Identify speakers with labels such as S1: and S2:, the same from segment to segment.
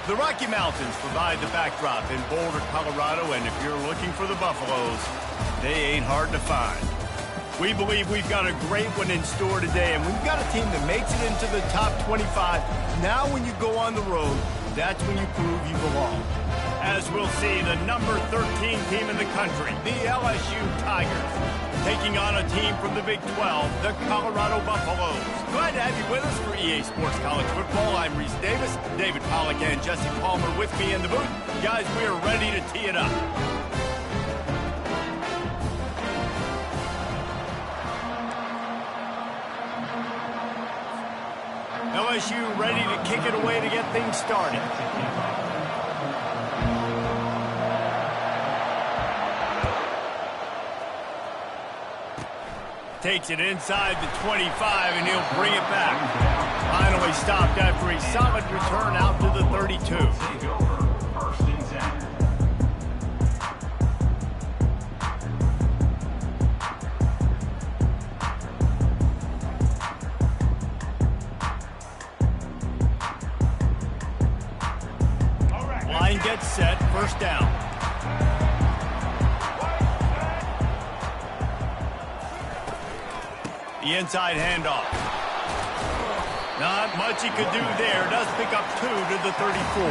S1: The Rocky Mountains provide the backdrop in Boulder, Colorado, and if you're looking for the Buffaloes, they ain't hard to find. We believe we've got a great one in store today, and we've got a team that makes it into the top 25. Now when you go on the road, that's when you prove you belong. As we'll see, the number 13 team in the country, the LSU Tigers, taking on a team from the Big 12, the Colorado Buffaloes. Glad to have you with us for EA Sports College Football. I'm Reese Davis, David Pollack and Jesse Palmer with me in the booth. Guys, we are ready to tee it up. LSU ready to kick it away to get things started. Takes it inside the 25, and he'll bring it back. Finally stopped after a solid return out to the 32. Line gets set, first down. The inside handoff. Not much he could do there. Does pick up 2 to the 34.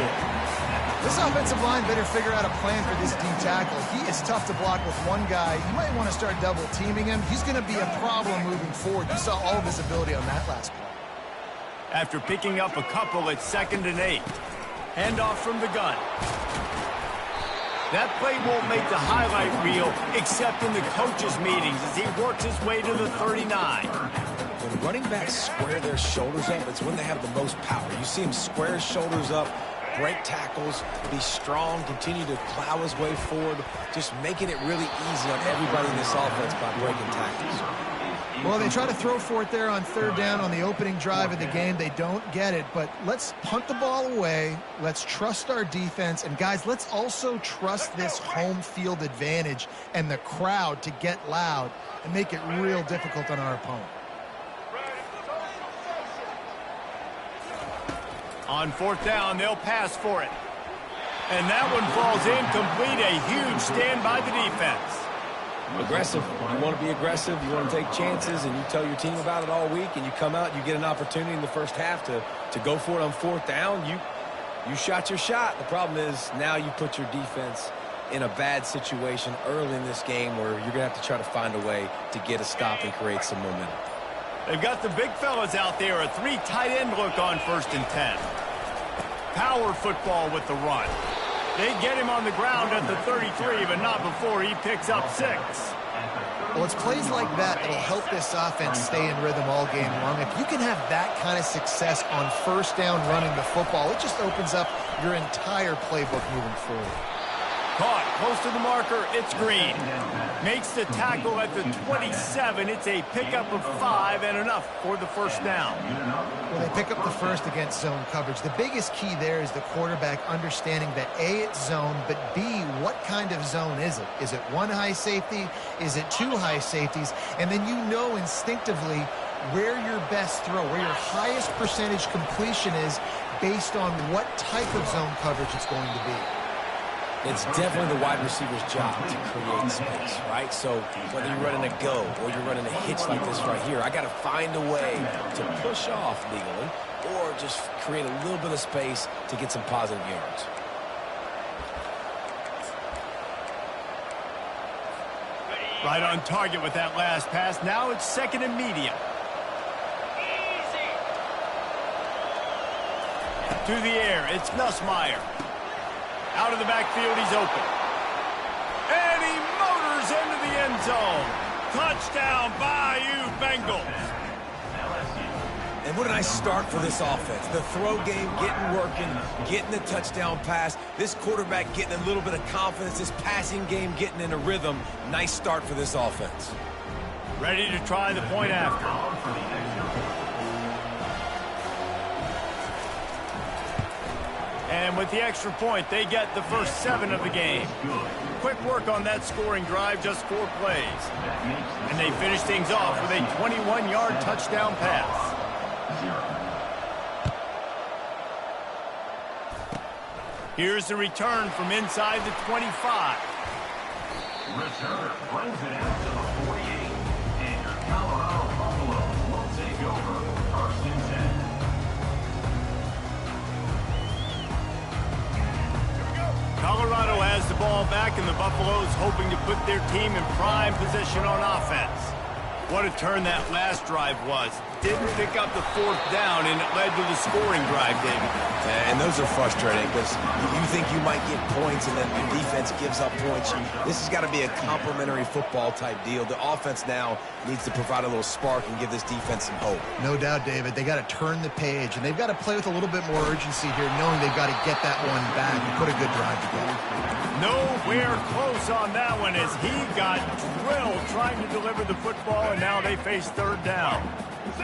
S2: This offensive line better figure out a plan for this D tackle. He is tough to block with one guy. You might want to start double teaming him. He's going to be a problem moving forward. You saw all visibility on that last play.
S1: After picking up a couple, it's 2nd and 8. Handoff from the gun. That play won't make the highlight reel except in the coaches' meetings as he works his way to the 39.
S3: When running backs square their shoulders up, it's when they have the most power. You see him square his shoulders up, break tackles, be strong, continue to plow his way forward, just making it really easy on everybody in this offense by breaking tackles.
S2: Well, they try to throw for it there on 3rd down on the opening drive of the game. They don't get it, but let's punt the ball away. Let's trust our defense. And, guys, let's also trust this home field advantage and the crowd to get loud and make it real difficult on our opponent.
S1: On 4th down, they'll pass for it. And that one falls incomplete. A huge stand by the defense.
S3: Aggressive. You want to be aggressive. You want to take chances, and you tell your team about it all week, and you come out, you get an opportunity in the first half to go for it on 4th down. You shot your shot. The problem is now you put your defense in a bad situation early in this game where you're going to have to try to find a way to get a stop and create some momentum.
S1: They've got the big fellas out there, a 3 tight end look on 1st and 10. Power football with the run. They get him on the ground at the 33, but not before he picks up 6.
S2: Well, it's plays like that that'll help this offense stay in rhythm all game long. If you can have that kind of success on 1st down running the football, it just opens up your entire playbook moving forward.
S1: Caught close to the marker, it's Green. Makes the tackle at the 27. It's a pickup of 5 and enough for the 1st down.
S2: Well, they pick up the 1st against zone coverage. The biggest key there is the quarterback understanding that A, it's zone, but B, what kind of zone is it? Is it 1 high safety? Is it 2 high safeties? And then you know instinctively where your best throw, where your highest percentage completion is based on what type of zone coverage it's going to be.
S3: It's definitely the wide receiver's job to create space, right? So whether you're running a go or you're running a hitch like this right here, I got to find a way to push off legally or just create a little bit of space to get some positive yards.
S1: Right on target with that last pass. Now it's 2nd and medium. To the air, it's Nussmeier. Out of the backfield, he's open. And he motors into the end zone. Touchdown, Bayou Bengals.
S3: And what a nice start for this offense. The throw game getting working, getting the touchdown pass. This quarterback getting a little bit of confidence. This passing game getting in a rhythm. Nice start for this offense.
S1: Ready to try the point after. And with the extra point, they get the first 7 of the game. Quick work on that scoring drive, just 4 plays. And they finish things off with a 21-yard touchdown pass. Here's the return from inside the 25.
S4: Return brings it out to the 48. And your Colorado Buffaloes will take over first and 10.
S1: Colorado has the ball back, and the Buffaloes hoping to put their team in prime position on offense. What a turn that last drive was. Didn't pick up the fourth down, and it led to the scoring drive, David.
S3: And those are frustrating because you think you might get points and then your defense gives up points. This has got to be a complementary football type deal. The offense now needs to provide a little spark and give this defense some hope.
S2: No doubt, David. They got to turn the page, and they've got to play with a little bit more urgency here, knowing they've got to get that one back and put a good drive together.
S1: Nowhere close on that one as he got drilled trying to deliver the football, and now they face third down.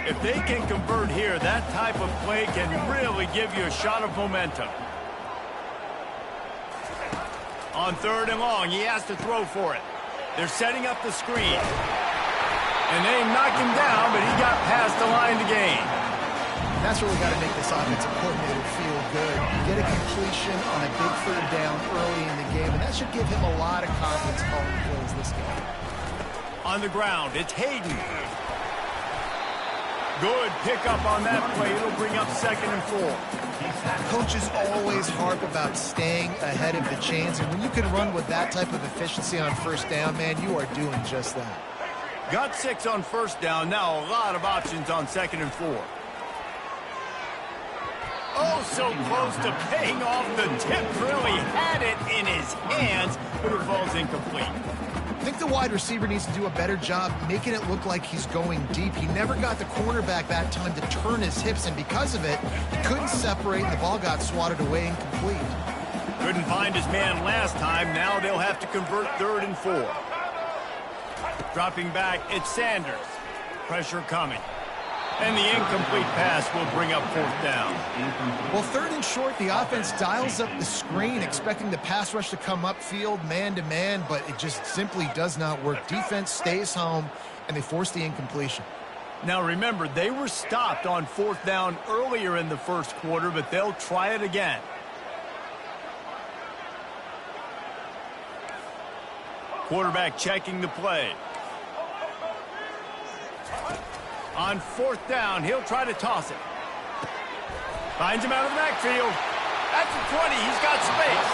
S1: If they can convert here, that type of play can really give you a shot of momentum. On third and long, he has to throw for it. They're setting up the screen. And they knock him down, but he got past the line to gain.
S2: That's really got to make this offensive coordinator feel good. Get a completion on a big third down early in the game, and that should give him a lot of confidence calling plays this game.
S1: On the ground, it's Hayden. Good pickup on that play. It'll bring up second and 4.
S2: Coaches always harp about staying ahead of the chains, and when you can run with that type of efficiency on first down, man, you are doing just that.
S1: Got 6 on first down. Now a lot of options on second and 4. Oh, so close to paying off. The tip really had it in his hands, but it falls incomplete.
S2: I think the wide receiver needs to do a better job making it look like he's going deep. He never got the cornerback that time to turn his hips, and because of it, he couldn't separate, and the ball got swatted away incomplete.
S1: Couldn't find his man last time. Now they'll have to convert third and 4. Dropping back, it's Sanders. Pressure coming. And the incomplete pass will bring up fourth down.
S2: Well, third and short, the offense dials up the screen, expecting the pass rush to come upfield, man-to-man, but it just simply does not work. Defense stays home, and they force the incompletion.
S1: Now, remember, they were stopped on fourth down earlier in the first quarter, but they'll try it again. Quarterback checking the play. On fourth down, he'll try to toss it. Finds him out of the backfield. At the 20, he's got space.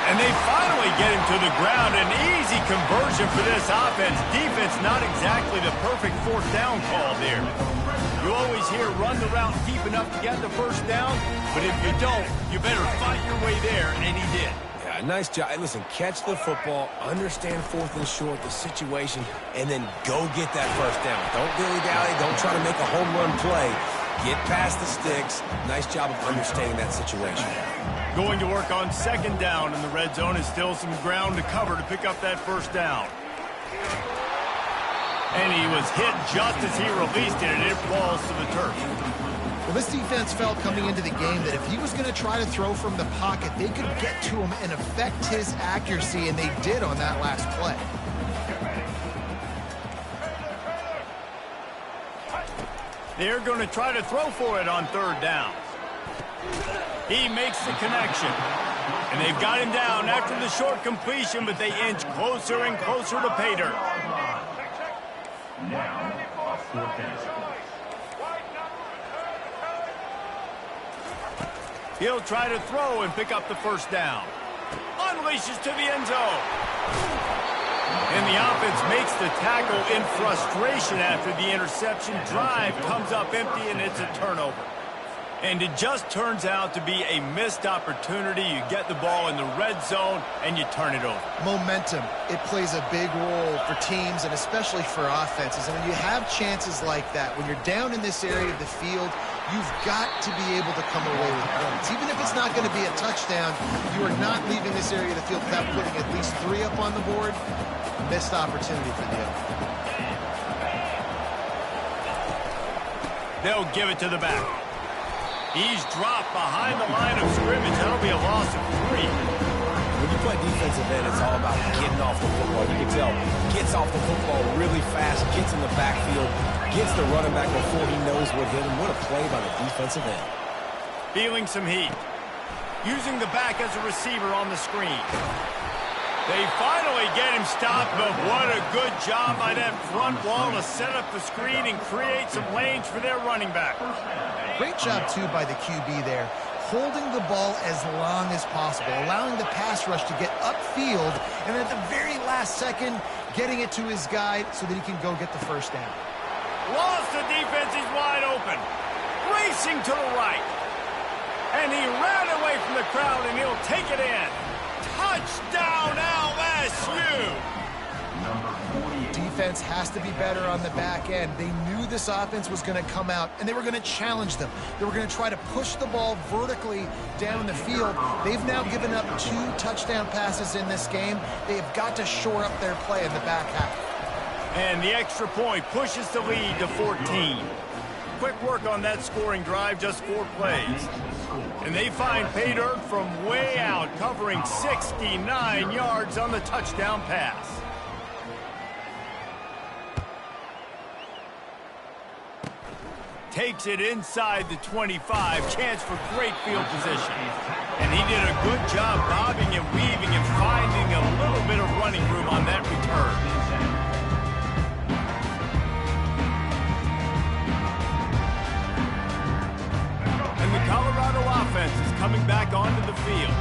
S1: And they finally get him to the ground. An easy conversion for this offense. Defense not exactly the perfect fourth down call there. You always hear run the route deep enough to get the first down, but if you don't, you better fight your way there, and he did.
S3: Yeah, nice job. Hey, listen, catch the football, understand fourth and short, the situation, and then go get that first down. Don't dilly-dally. Don't try to make a home run play. Get past the sticks. Nice job of understanding that situation.
S1: Going to work on second down, and the red zone is still some ground to cover to pick up that first down. And he was hit just as he released it, and it falls to the turf.
S2: Well, this defense felt coming into the game that if he was going to try to throw from the pocket, they could get to him and affect his accuracy, and they did on that last play.
S1: They're going to try to throw for it on third down. He makes the connection. And they've got him down after the short completion, but they inch closer and closer to pay dirt.
S4: Now, fourth down.
S1: He'll try to throw and pick up the first down. Unleashes to the end zone. And the offense makes the tackle in frustration after the interception. Drive comes up empty, and it's a turnover. And it just turns out to be a missed opportunity. You get the ball in the red zone, and you turn it over.
S2: Momentum, it plays a big role for teams and especially for offenses. And when you have chances like that, when you're down in this area of the field, you've got to be able to come away with points. Even if it's not going to be a touchdown, you are not leaving this area of the field without putting at least 3 up on the board. Missed opportunity for the other.
S1: They'll give it to the back. He's dropped behind the line of scrimmage. That'll be a loss of 3.
S3: When you play defensive end, it's all about getting off the football. You can tell, gets off the football really fast, gets in the backfield, gets the running back before he knows what hit him. What a play by the defensive end.
S1: Feeling some heat. using the back as a receiver on the screen. They finally get him stopped, but what a good job by that front wall to set up the screen and create some lanes for their running back.
S2: Great job, too, by the QB there, holding the ball as long as possible, allowing the pass rush to get upfield, and at the very last second, getting it to his guy so that he can go get the first down.
S1: Lost the defense, he's wide open. Racing to the right. And he ran away from the crowd, and he'll take it in. Touchdown, LSU!
S2: Defense has to be better on the back end. They knew this offense was going to come out, and they were going to challenge them. They were going to try to push the ball vertically down the field. They've now given up 2 touchdown passes in this game. They have got to shore up their play in the back half.
S1: And the extra point pushes the lead to 14. Quick work on that scoring drive, just 4 plays. And they find pay dirt from way out, covering 69 yards on the touchdown pass. Takes it inside the 25, chance for great field position. And he did a good job bobbing and weaving and finding a little bit of running room on that return. Colorado offense is coming back onto the field.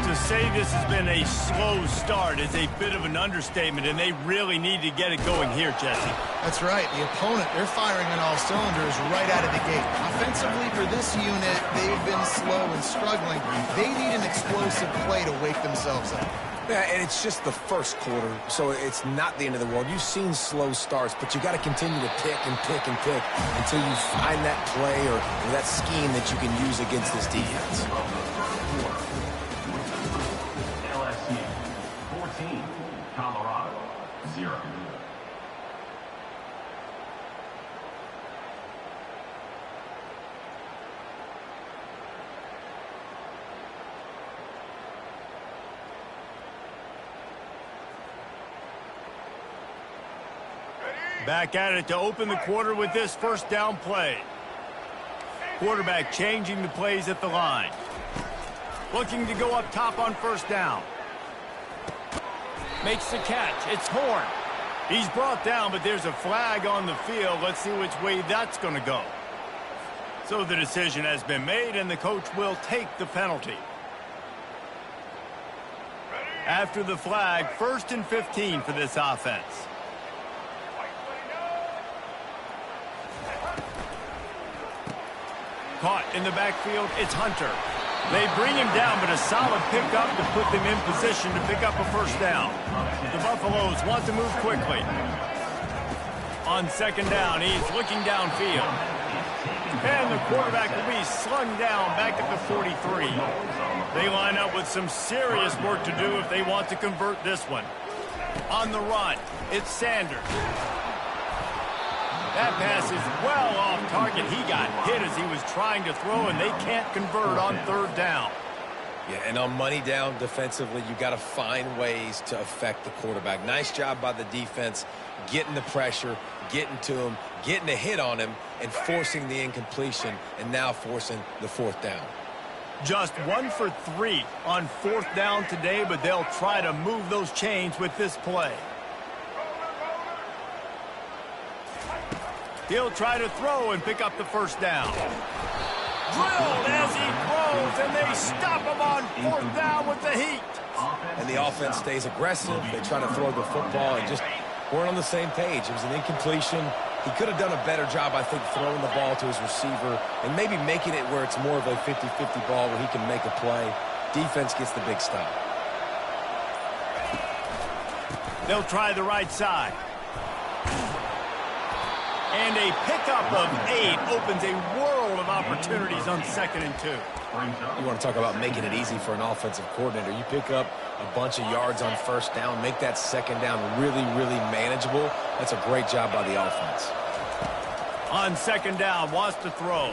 S1: To say this has been a slow start is a bit of an understatement, and they really need to get it going here, Jesse.
S2: That's right. The opponent, they're firing on all cylinders right out of the gate. Offensively, for this unit, they've been slow and struggling. They need an explosive play to wake themselves up.
S3: Yeah, and it's just the first quarter, so it's not the end of the world. You've seen slow starts, but you got to continue to pick and pick and pick until you find that play or that scheme that you can use against this defense.
S4: LSU 14, Colorado 0.
S1: Back at it to open the quarter with this first down play. Quarterback changing the plays at the line. Looking to go up top on first down. Makes the catch. It's Horn. He's brought down, but there's a flag on the field. Let's see which way that's going to go. So the decision has been made, and the coach will take the penalty. After the flag, 1st and 15 for this offense. Caught in the backfield, it's Hunter. They bring him down, but a solid pickup to put them in position to pick up a first down. The Buffaloes want to move quickly. On second down, he's looking downfield. And the quarterback will be slung down back at the 43. They line up with some serious work to do if they want to convert this one. On the run, it's Sanders. That pass is well off target. He got hit as he was trying to throw, and they can't convert on third down.
S3: Yeah, and on money down defensively, you got to find ways to affect the quarterback. Nice job by the defense, getting the pressure, getting to him, getting a hit on him, and forcing the incompletion, and now forcing the 4th down.
S1: Just 1 for 3 on 4th down today, but they'll try to move those chains with this play. He'll try to throw and pick up the first down. Drilled as he throws, and they stop him on 4th down with the heat.
S3: And the offense stays aggressive. They try to throw the football and just weren't on the same page. It was an incompletion. He could have done a better job, I think, throwing the ball to his receiver and maybe making it where it's more of a 50-50 ball where he can make a play. Defense gets the big stop.
S1: They'll try the right side. And a pickup of 8 opens a world of opportunities on 2nd and 2.
S3: You want to talk about making it easy for an offensive coordinator. You pick up a bunch of yards on first down, make that second down really, really manageable. That's a great job by the offense.
S1: On second down, wants to throw.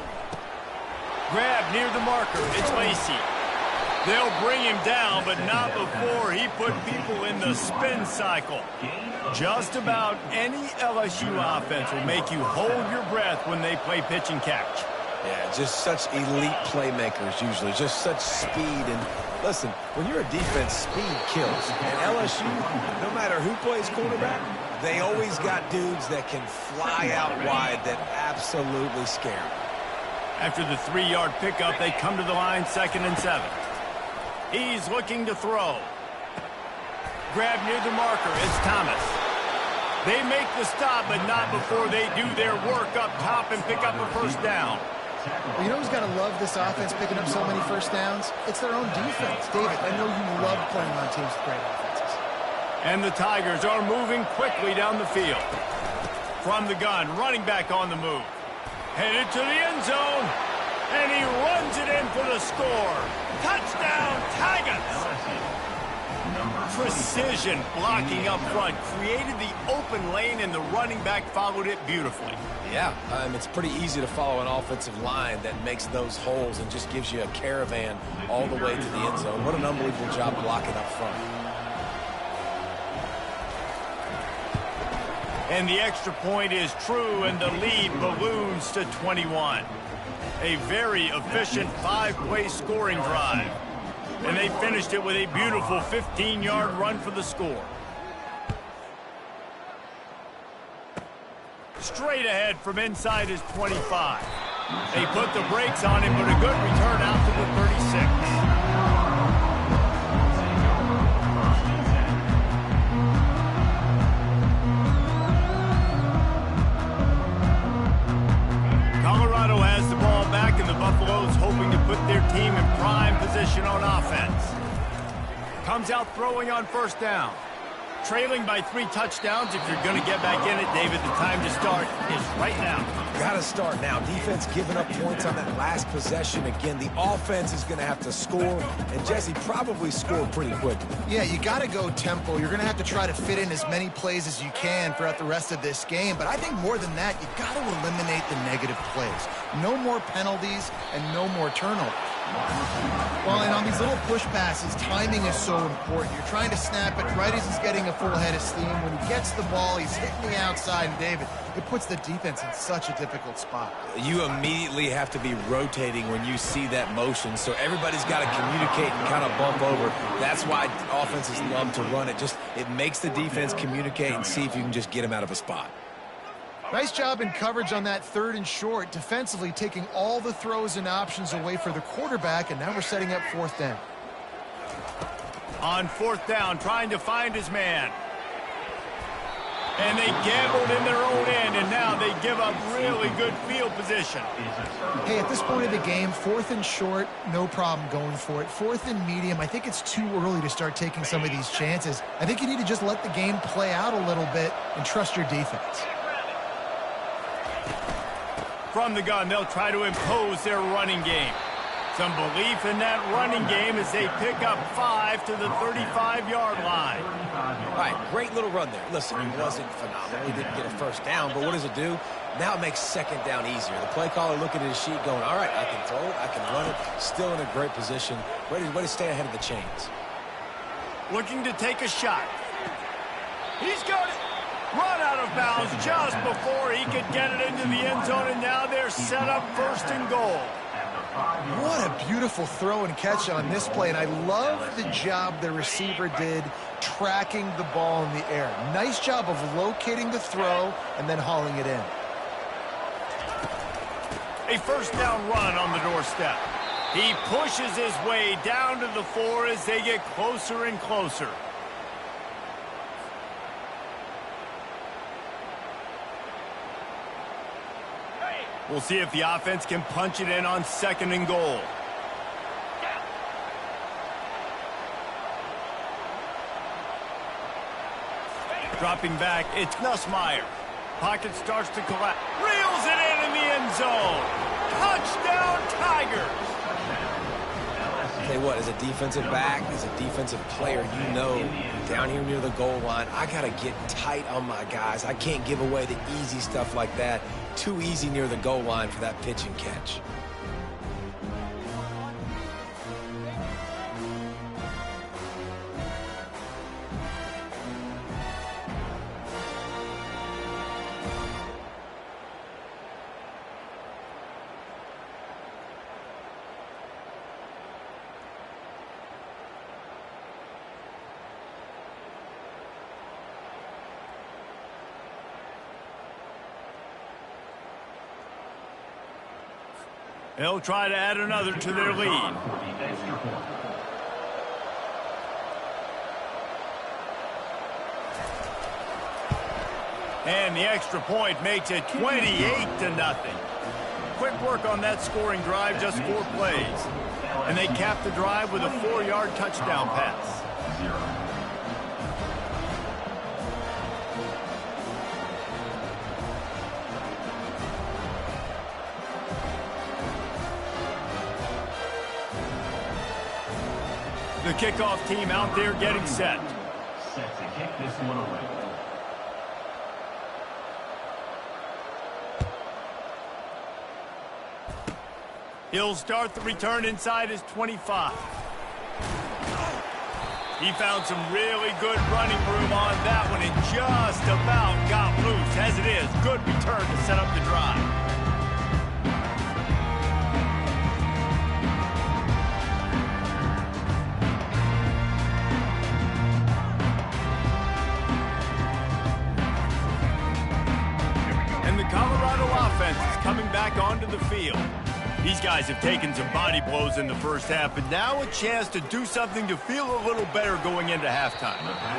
S1: Grab near the marker. It's Lacey. They'll bring him down, but not before he put people in the spin cycle. Just about any LSU offense will make you hold your breath when they play pitch and catch.
S3: Yeah, just such elite playmakers usually, just such speed. And listen, when you're a defense, speed kills. And LSU, no matter who plays quarterback, they always got dudes that can fly out wide that absolutely scare them.
S1: After the 3-yard pickup, they come to the line 2nd and 7. He's looking to throw. Grab near the marker. It's Thomas. They make the stop, but not before they do their work up top and pick up a first down.
S2: Well, you know who's got to love this offense picking up so many first downs? It's their own defense. David, I know you love playing on teams with great offenses.
S1: And the Tigers are moving quickly down the field. From the gun, running back on the move. Headed to the end zone. And he runs it in for the score. Touchdown, Tigers! Precision blocking up front created the open lane, and the running back followed it beautifully.
S3: Yeah, it's pretty easy to follow an offensive line that makes those holes and just gives you a caravan all the way to the end zone. What an unbelievable job blocking up front.
S1: And the extra point is true, and the lead balloons to 21. A very efficient 5-play scoring drive. And they finished it with a beautiful 15-yard run for the score. Straight ahead from inside his 25. They put the brakes on him, but a good return out to the 36. Colorado has the ball back, and the Buffaloes hoping to put their team in prime position on offense. Comes out throwing on first down. Trailing by 3 touchdowns. If you're going to get back in it, David, the time to start is right now.
S3: Got to start now. Defense giving up points on that last possession. Again, the offense is going to have to score, and Jesse probably scored pretty quickly.
S2: Yeah, you got to go tempo. You're going to have to try to fit in as many plays as you can throughout the rest of this game. But I think more than that, you got to eliminate the negative plays. No more penalties and no more turnovers. Well, and on these little push passes, timing is so important. You're trying to snap it right as he's getting a full head of steam. When he gets the ball, he's hitting the outside. And, David, it puts the defense in such a difficult spot.
S3: You immediately have to be rotating when you see that motion, so everybody's got to communicate and kind of bump over. That's why offenses love to run it. It makes the defense communicate and see if you can just get him out of a spot.
S2: Nice job in coverage on that 3rd and short, defensively taking all the throws and options away for the quarterback, and now we're setting up 4th down.
S1: On 4th down, trying to find his man. And they gambled in their own end, and now they give up really good field position.
S2: Hey, at this point of the game, 4th and short, no problem going for it. 4th and medium, I think it's too early to start taking some of these chances. I think you need to just let the game play out a little bit and trust your defense.
S1: From the gun, they'll try to impose their running game. Some belief in that running game as they pick up 5 to the 35-yard line.
S3: All right, great little run there. Listen, he wasn't phenomenal. He didn't get a first down, but what does it do? Now it makes 2nd down easier. The play caller looking at his sheet going, all right, I can throw it, I can run it, still in a great position. Way to stay ahead of the chains.
S1: Looking to take a shot. He's got it. Run out of bounds just before he could get it into the end zone, and now they're set up 1st and goal.
S2: What a beautiful throw and catch on this play, and I love the job the receiver did tracking the ball in the air. Nice job of locating the throw and then hauling it in.
S1: A 1st down run on the doorstep. He pushes his way down to the 4 as they get closer and closer. We'll see if the offense can punch it in on 2nd and goal. Dropping back, it's Nussmeier. Pocket starts to collapse. Reels it in the end zone. Touchdown, Tigers.
S3: Tell you what, as a defensive back, as a defensive player, you know down here near the goal line, I got to get tight on my guys. I can't give away the easy stuff like that. Too easy near the goal line for that pitch and catch.
S1: They'll try to add another to their lead. And the extra point makes it 28-0. Quick work on that scoring drive, just 4 plays. And they cap the drive with a 4-yard touchdown pass. The kickoff team out there getting set.
S4: Set to kick this one away.
S1: He'll start the return inside his 25. He found some really good running room on that one and just about got loose. As it is, good return to set up the drive. And the Colorado offense is coming back onto the field. These guys have taken some body blows in the first half, but now a chance to do something to feel a little better going into halftime.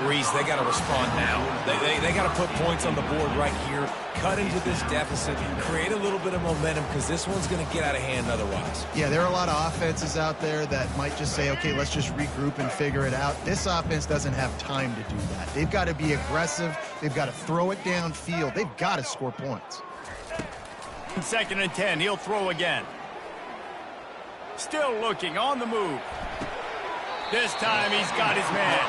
S3: Reese, they got to respond now. They got to put points on the board right here, cut into this deficit, create a little bit of momentum because this one's going to get out of hand otherwise.
S2: Yeah, there are a lot of offenses out there that might just say, okay, let's just regroup and figure it out. This offense doesn't have time to do that. They've got to be aggressive. They've got to throw it downfield. They've got to score points.
S1: 2nd and 10, he'll throw again. Still looking, on the move. This time he's got his man.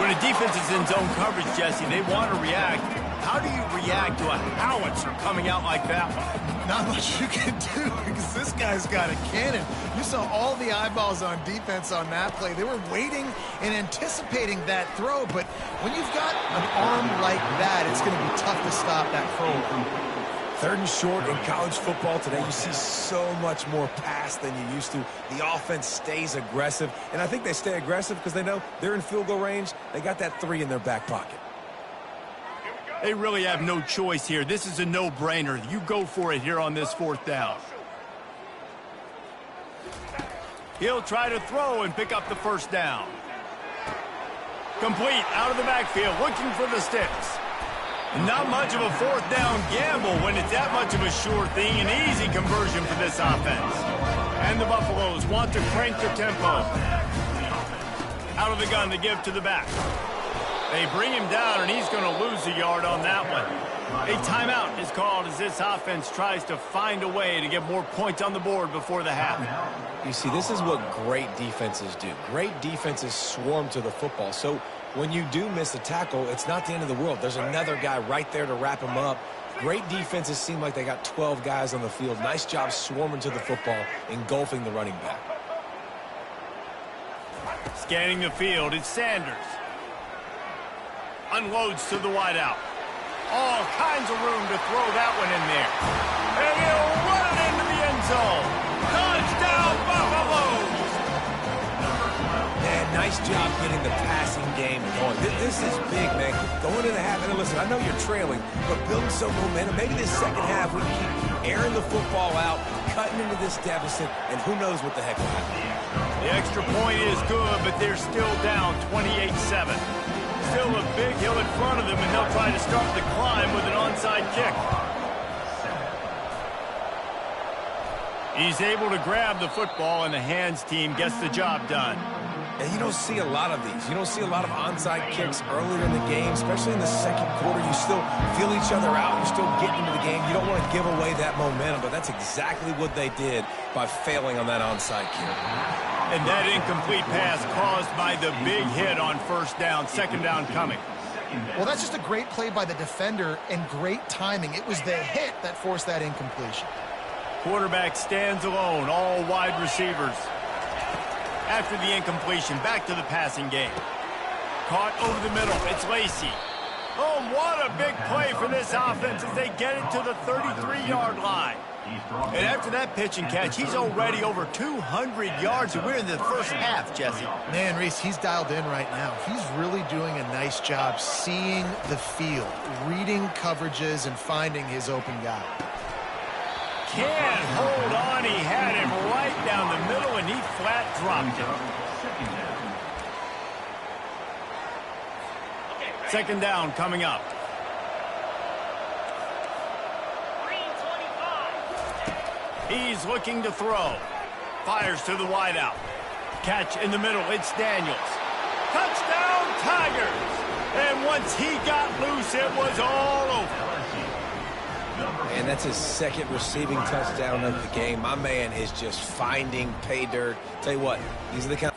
S1: When a defense is in zone coverage, Jesse, they want to react. How do you react to a howitzer coming out like that one?
S2: Not much you can do because this guy's got a cannon. You saw all the eyeballs on defense on that play. They were waiting and anticipating that throw, but when you've got an arm like that, it's going to be tough to stop that throw.
S3: 3rd and short in college football today, you see so much more pass than you used to. The offense stays aggressive, and I think they stay aggressive because they know they're in field goal range. They got that 3 in their back pocket.
S1: They really have no choice here. This is a no-brainer. You go for it here on this 4th down. He'll try to throw and pick up the 1st down. Complete out of the backfield, looking for the sticks. Not much of a 4th down gamble when it's that much of a sure thing. An easy conversion for this offense. And the Buffaloes want to crank their tempo. Out of the gun to give to the back. They bring him down, and he's going to lose a yard on that one. A timeout is called as this offense tries to find a way to get more points on the board before the half.
S3: You see, this is what great defenses do. Great defenses swarm to the football. So when you do miss a tackle, it's not the end of the world. There's another guy right there to wrap him up. Great defenses seem like they got 12 guys on the field. Nice job swarming to the football, engulfing the running back.
S1: Scanning the field, it's Sanders. Unloads to the wideout. All kinds of room to throw that one in there. And he'll run it into the end zone. Touchdown, Buffaloes!
S3: Man, nice job getting the passing game going. This is big, man. Going into the half, and listen, I know you're trailing, but building some momentum. Maybe this 2nd half we can keep airing the football out, cutting into this deficit, and who knows what the heck will happen.
S1: The extra point is good, but they're still down 28-7. Still a big hill in front of them, and they'll try to start the climb with an onside kick. He's able to grab the football, and the hands team gets the job done.
S3: And you don't see a lot of these. You don't see a lot of onside kicks earlier in the game, especially in the 2nd quarter. You still feel each other out. You're still getting into the game. You don't want to give away that momentum, but that's exactly what they did by failing on that onside kick.
S1: And that incomplete pass caused by the big hit on 1st down, 2nd down coming.
S2: Well, that's just a great play by the defender and great timing. It was the hit that forced that incompletion.
S1: Quarterback stands alone, all wide receivers. After the incompletion, back to the passing game. Caught over the middle, it's Lacey. Oh, what a big play for this offense as they get it to the 33-yard line. And after that pitch and catch, he's already over 200 yards, and we're in the 1st half, Jesse.
S2: Man, Reese, he's dialed in right now. He's really doing a nice job seeing the field, reading coverages, and finding his open guy.
S1: can't hold on. He had him right down the middle, and he flat dropped him. Second down coming up. He's looking to throw. Fires to the wideout. Catch in the middle. It's Daniels. Touchdown, Tigers! And once he got loose, it was all over.
S3: And that's his second receiving touchdown of the game. My man is just finding pay dirt. Tell you what, these are the kind.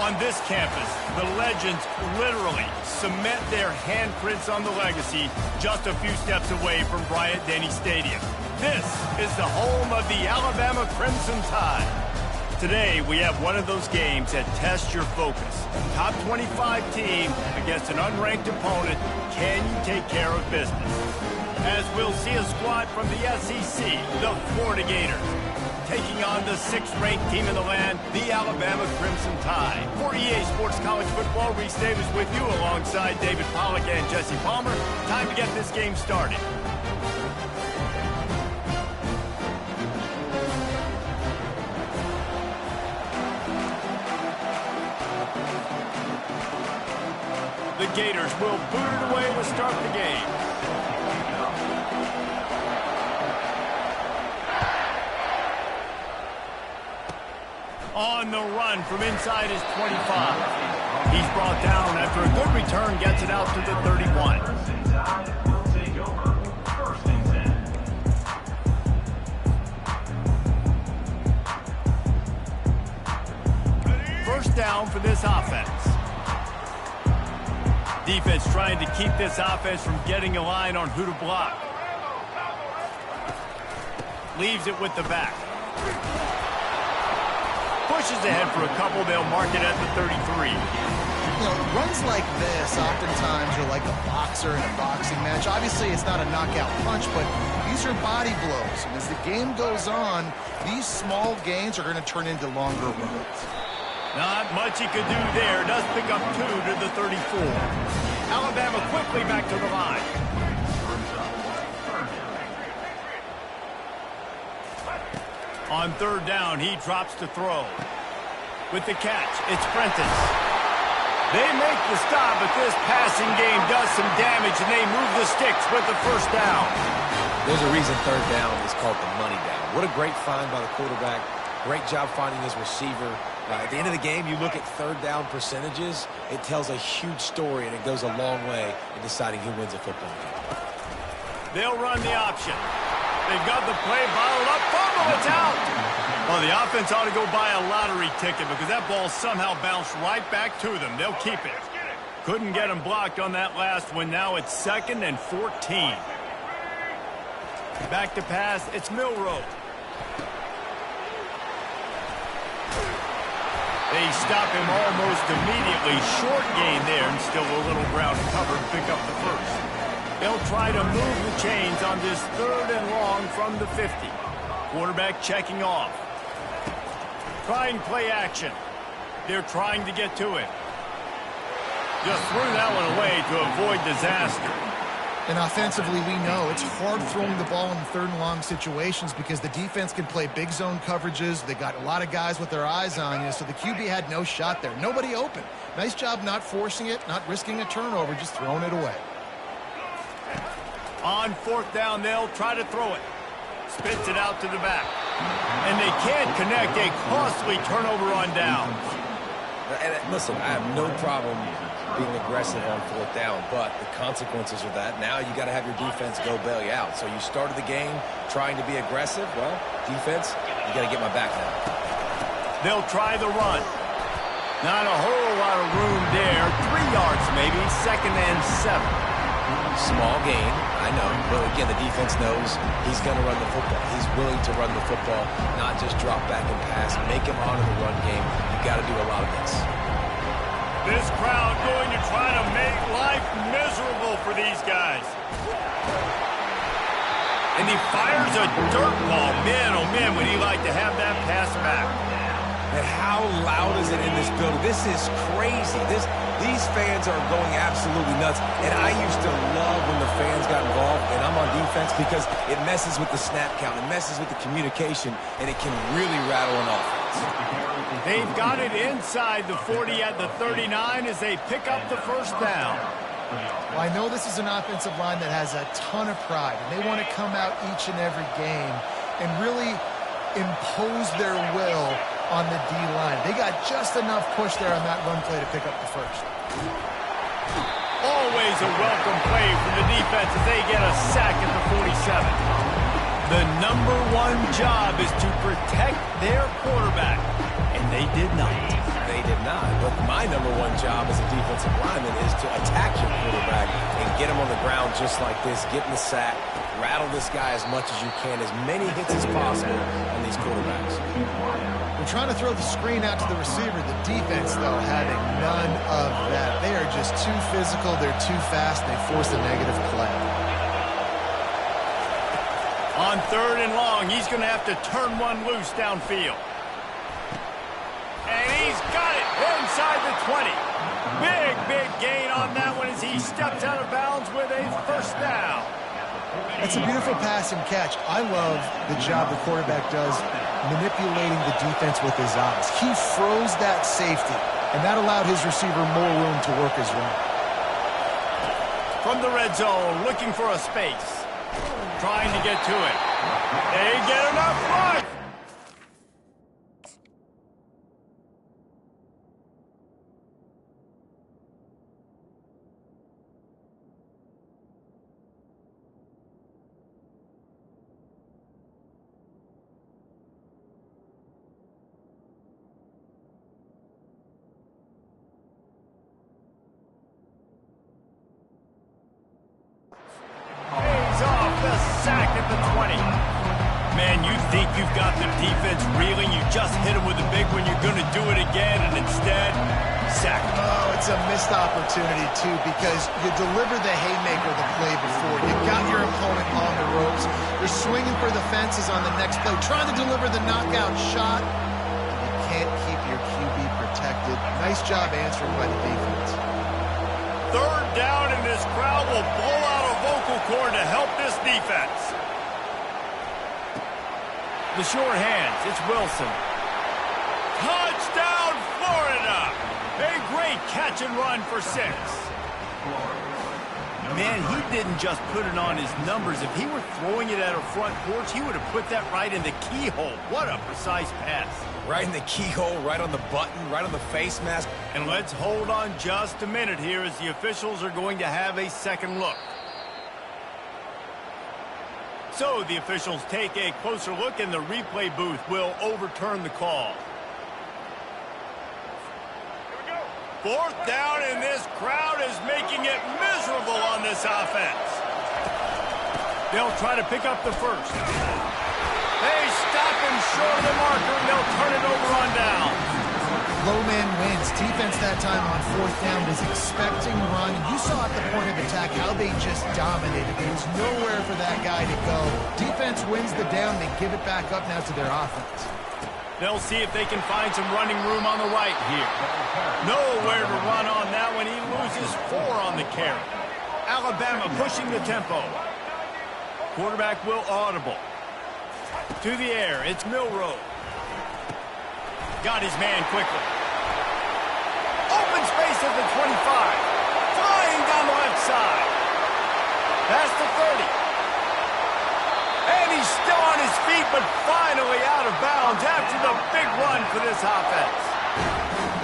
S1: On this campus, the legends literally cement their handprints on the legacy just a few steps away from Bryant-Denny Stadium. This is the home of the Alabama Crimson Tide. Today, we have one of those games that tests your focus. Top 25 team against an unranked opponent. Can you take care of business? As we'll see a squad from the SEC, the Florida Gators, taking on the 6th-ranked team in the land, the Alabama Crimson Tide. For EA Sports College Football, Reese Davis with you alongside David Pollack and Jesse Palmer. Time to get this game started. The Gators will boot it away to start the game. On the run from inside his 25. He's brought down after a good return, gets it out to the 31. First down for this offense. Defense trying to keep this offense from getting a line on who to block. Leaves it with the back. Pushes ahead for a couple. They'll mark it at the 33.
S2: You know, runs like this oftentimes are like a boxer in a boxing match. Obviously, it's not a knockout punch, but these are body blows. And as the game goes on, these small gains are going to turn into longer runs.
S1: Not much he could do there. Does pick up 2 to the 34. Alabama quickly back to the line. On third down, he drops to throw. With the catch, it's Prentice. They make the stop, but this passing game does some damage, and they move the sticks with the first down.
S3: There's a reason third down is called the money down. What a great find by the quarterback. Great job finding his receiver. At the end of the game, you look at third down percentages, it tells a huge story, and it goes a long way in deciding who wins a football game.
S1: They'll run the option. They've got the play bottled up. Fumble, it's out. Well, the offense ought to go buy a lottery ticket because that ball somehow bounced right back to them. They'll keep it. Couldn't get him blocked on that last one. Now it's 2nd and 14. Back to pass. It's Milroe. They stop him almost immediately. Short gain there, and still a little ground covered. Pick up the first. They'll try to move the chains on this 3rd and long from the 50. Quarterback checking off. Trying play action. They're trying to get to it. Just threw that one away to avoid disaster.
S2: And offensively, we know it's hard throwing the ball in 3rd and long situations because the defense can play big zone coverages. They got a lot of guys with their eyes on you, so the QB had no shot there. Nobody open. Nice job not forcing it, not risking a turnover, just throwing it away.
S1: On 4th down, they'll try to throw it. Spits it out to the back. And they can't connect. A costly turnover on downs.
S3: And listen, I have no problem being aggressive on 4th down, but the consequences of that, now you got to have your defense go bail you out. So you started the game trying to be aggressive. Well, defense, you got to get my back now.
S1: They'll try the run. Not a whole lot of room there. 3 yards maybe. 2nd and 7.
S3: Small gain, I know, but again, the defense knows he's going to run the football. He's willing to run the football, not just drop back and pass, make him honor the run game. You got to do a lot of this.
S1: This crowd going to try to make life miserable for these guys. And he fires a dirt ball. Man, oh man, would he like to have that pass back.
S3: And how loud is it in this building? This is crazy. These fans are going absolutely nuts. And I used to love when the fans got involved, and I'm on defense because it messes with the snap count. It messes with the communication, and it can really rattle an offense.
S1: They've got it inside the 40 at the 39 as they pick up the first down.
S2: Well, I know this is an offensive line that has a ton of pride, and they want to come out each and every game and really impose their will on the D-line. They got just enough push there on that run play to pick up the first.
S1: Always a welcome play from the defense as they get a sack at the 47. The #1 job is to protect their quarterback, and they did not.
S3: They did not. But my number one job as a defensive lineman is to attack your quarterback and get him on the ground just like this, get in the sack, rattle this guy as much as you can, as many hits as possible on these quarterbacks.
S2: We're trying to throw the screen out to the receiver. The defense, though, having none of that. They are just too physical. They're too fast. They force a negative play.
S1: On 3rd and long, he's going to have to turn one loose downfield. And he's got it inside the 20. Big gain on that one as he steps out of bounds with a first down.
S2: That's a beautiful pass and catch. I love the job the quarterback does manipulating the defense with his eyes. He froze that safety, and that allowed his receiver more room to work his route.
S1: From the red zone, looking for a space. Trying to get to it. They get enough run. Sack at the 20. Man, you think you've got the defense reeling. You just hit them with a big one. You're going to do it again, and instead, sack.
S2: Oh, it's a missed opportunity, too, because you deliver the haymaker the play before. You got your opponent on the ropes. You're swinging for the fences on the next play, trying to deliver the knockout shot. And you can't keep your QB protected. Nice job answering by the defense.
S1: 3rd down, and this crowd will blow out a vocal cord to help this defense. The short hands, it's Wilson. Touchdown, Florida! A great catch and run for 6. Man, he didn't just put it on his numbers. If he were throwing it at a front porch, he would have put that right in the keyhole. What a precise pass.
S3: Right in the keyhole, right on the button, right on the face mask.
S1: And let's hold on just a minute here as the officials are going to have a second look. So the officials take a closer look and the replay booth will overturn the call. 4th down, and this crowd is making it miserable on this offense. They'll try to pick up the first. They stop him short of the marker, and they'll turn it over on down.
S2: Low man wins. Defense that time on 4th down is expecting run. You saw at the point of attack how they just dominated. There was nowhere for that guy to go. Defense wins the down. They give it back up now to their offense.
S1: They'll see if they can find some running room on the right here. Nowhere to run on that one. He loses 4 on the carry. Alabama pushing the tempo. Quarterback will audible. To the air, it's Milroe. Got his man quickly. Open space at the 25. Flying down the left side. Past the 30. And he's still on his feet, but finally out of bounds after the big run for this offense.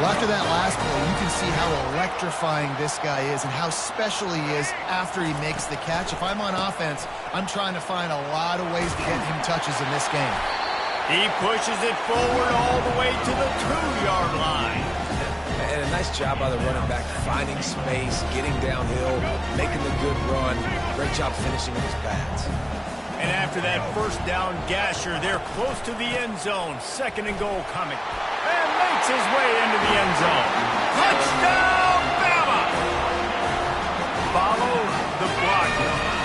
S2: Well, after that last play, you can see how electrifying this guy is and how special he is after he makes the catch. If I'm on offense, I'm trying to find a lot of ways to get him touches in this game.
S1: He pushes it forward all the way to the 2-yard line.
S3: And a nice job by the running back, finding space, getting downhill, making the good run. Great job finishing with his pads.
S1: And after that first down gasher, they're close to the end zone. 2nd and goal coming. And makes his way into the end zone. Touchdown, Bama! Follow the block.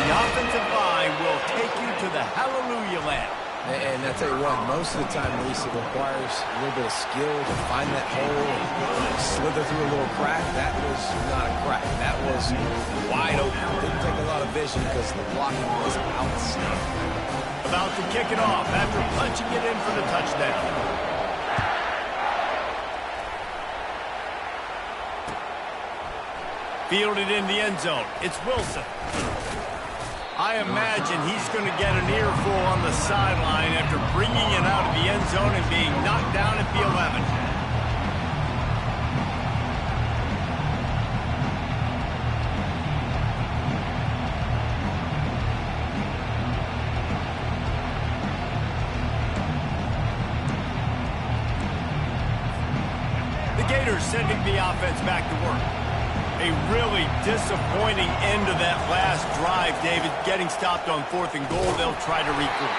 S1: The offensive line will take you to the hallelujah land.
S3: And I tell you what, most of the time, Reese, it requires a little bit of skill to find that hole and slither through a little crack. That was not a crack. That was wide open. Didn't take a lot of vision because the blocking was outstanding.
S1: About to kick it off after punching it in for the touchdown. Fielded in the end zone. It's Wilson. I imagine he's going to get an earful on the sideline after bringing it out of the end zone and being knocked down at the 11. The Raiders sending the offense back to work. A really disappointing end to that last drive, David. Getting stopped on 4th and goal, they'll try to regroup.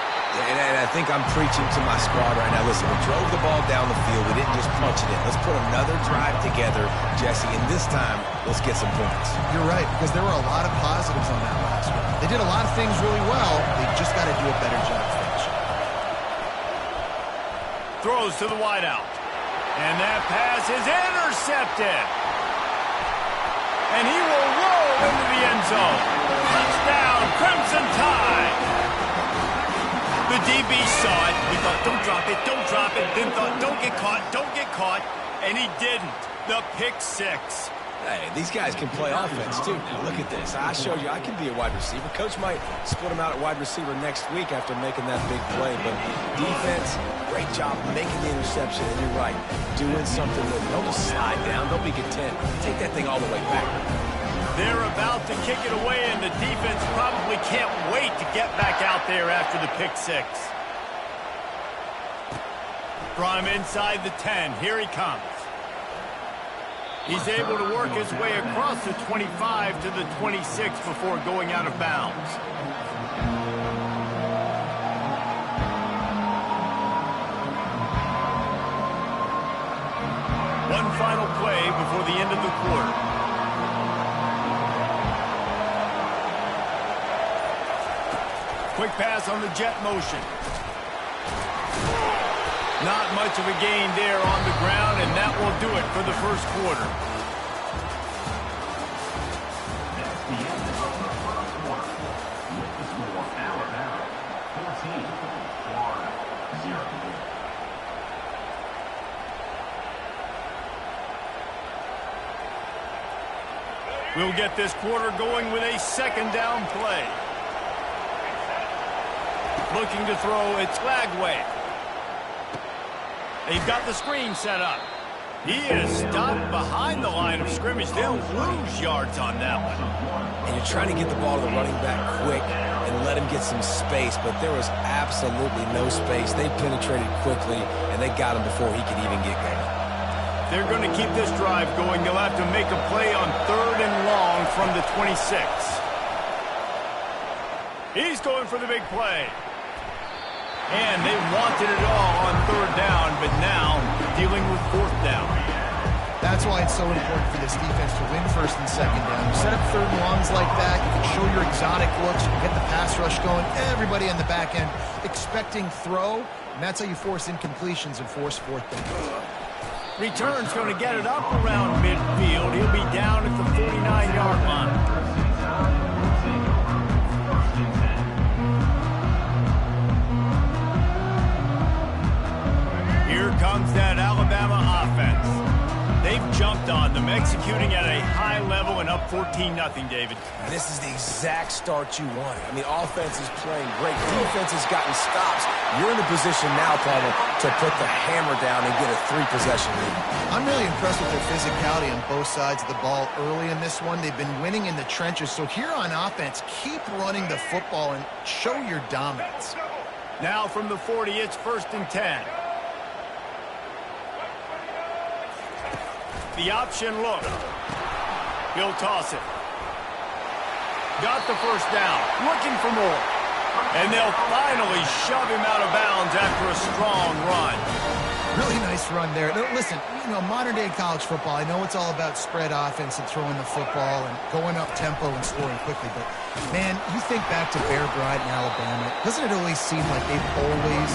S3: And I think I'm preaching to my squad right now. Listen, we drove the ball down the field. We didn't just punch it in. Let's put another drive together, Jesse, and this time, let's get some points.
S2: You're right, because there were a lot of positives on that last one. They did a lot of things really well. They just got to do a better job finishing.
S1: Throws to the wideout. And that pass is intercepted. And he will roll into the end zone. Touchdown, Crimson Tide. The DB saw it. He thought, don't drop it, don't drop it. Then thought, don't get caught. And he didn't. The pick six.
S3: Hey, these guys can play offense, too. Now, look at this. I showed you I can be a wide receiver. Coach might split him out at wide receiver next week after making that big play. But defense, great job making the interception. And you're right, doing something with it. Don't just slide down. Don't be content. Take that thing all the way back.
S1: They're about to kick it away, and the defense probably can't wait to get back out there after the pick six. From inside the 10, here he comes. He's able to work his way across the 25 to the 26 before going out of bounds. One final play before the end of the quarter. Quick pass on the jet motion. Not much of a gain there on the ground, and that will do it for the first quarter.
S4: That's the end of the first quarter. With the score, Alabama 14, Florida 0.
S1: We'll get this quarter going with a second down play. Looking to throw, it's Lagway. They've got the screen set up. He is stopped behind the line of scrimmage. They'll lose yards on that one.
S3: And you're trying to get the ball to the running back quick and let him get some space, but there was absolutely no space. They penetrated quickly, and they got him before he could even get going.
S1: They're going to keep this drive going. They'll have to make a play on 3rd and long from the 26. He's going for the big play. And they wanted it all on 3rd down, but now dealing with 4th down.
S2: That's why it's so important for this defense to win 1st and 2nd down. You set up 3rd and longs like that, you can show your exotic looks, you can get the pass rush going, everybody on the back end expecting throw, and that's how you force incompletions and force 4th down.
S1: Return's going to get it up around midfield. He'll be down at the 49-yard line. Here comes that Alabama offense. They've jumped on them, executing at a high level and up 14-0, David.
S3: And this is the exact start you wanted. I mean, offense is playing great. Defense has gotten stops. You're in a position now, Palmer, to put the hammer down and get a 3-possession lead. I'm
S2: really impressed with their physicality on both sides of the ball early in this one. They've been winning in the trenches. So here on offense, keep running the football and show your dominance.
S1: Now from the 40, it's 1st and 10. The option look. He'll toss it. Got the 1st down. Looking for more. And they'll finally shove him out of bounds after a strong run.
S2: Really nice run there. Now, listen, you know, modern-day college football, I know it's all about spread offense and throwing the football and going up tempo and scoring quickly, but, man, you think back to Bear Bryant in Alabama, doesn't it always seem like they've always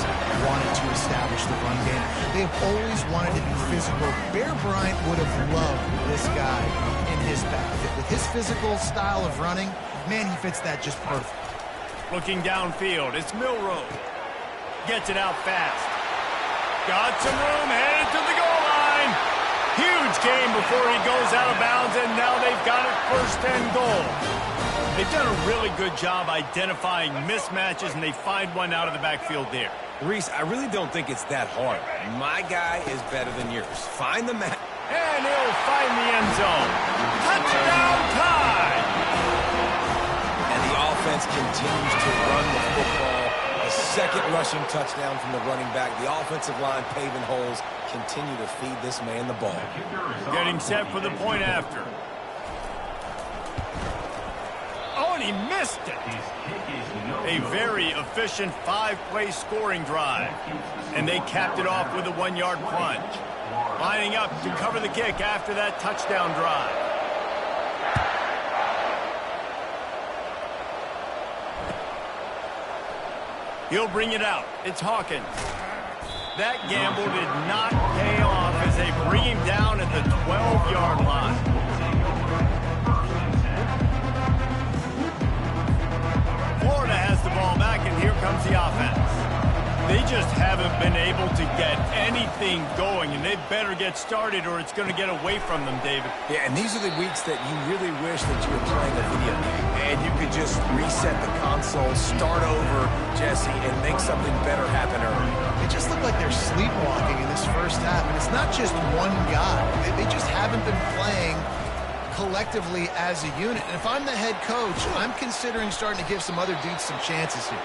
S2: wanted to establish the run game? They've always wanted to be physical. Bear Bryant would have loved this guy in his backfield. With his physical style of running, man, he fits that just perfect.
S1: Looking downfield, it's Milroe. Gets it out fast. Got some room, headed to the goal line. Huge game before he goes out of bounds, and now they've got it 1st and goal. They've done a really good job identifying mismatches, and they find one out of the backfield there.
S3: Reese, I really don't think it's that hard. My guy is better than yours. Find the match.
S1: And he'll find the end zone. Touchdown Tide!
S3: And the offense continues to run the football, second rushing touchdown from the running back. The offensive line paving holes. Continue to feed this man the ball.
S1: Getting set for the point after. Oh, and he missed it. A very efficient 5-play scoring drive. And they capped it off with a 1-yard plunge. Lining up to cover the kick after that touchdown drive. He'll bring it out. It's Hawkins. That gamble did not pay off as they bring him down at the 12-yard line. Florida has the ball back, and here comes the offense. They just haven't been able to get anything going, and they better get started or it's going to get away from them, David.
S3: Yeah, and these are the weeks that you really wish that you were playing a video game and you could just reset the console, start over, Jesse, and make something better happen early.
S2: They just look like they're sleepwalking in this first half, and it's not just one guy. They just haven't been playing collectively as a unit. And if I'm the head coach, I'm considering starting to give some other dudes some chances here.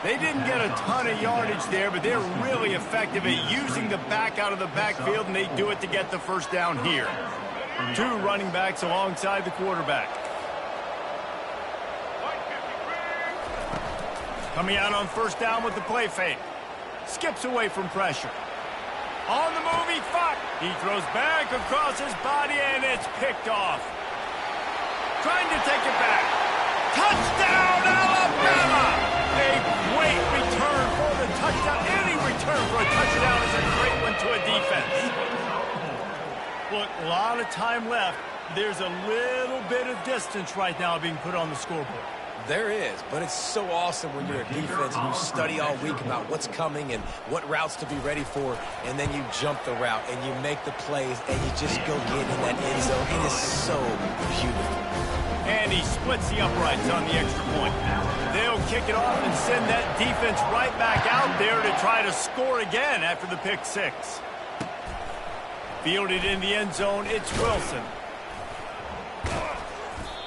S1: They didn't get a ton of yardage there, but they're really effective at using the back out of the backfield, and they do it to get the first down here. 2 running backs alongside the quarterback. Coming out on first down with the play fake. Skips away from pressure. On the move, he fought. He throws back across his body, and it's picked off. Trying to take it back. Touchdown, Alabama! A great return for the touchdown. Any return for a touchdown is a great one to a defense. Look, a lot of time left. There's a little bit of distance right now being put on the scoreboard.
S3: There is, but it's so awesome when you're a defense and you study all week about what's coming and what routes to be ready for, and then you jump the route and you make the plays and you just go get in that end zone. It is so beautiful.
S1: And he splits the uprights on the extra point. They'll kick it off and send that defense right back out there to try to score again after the pick 6. Fielded in the end zone, it's Wilson.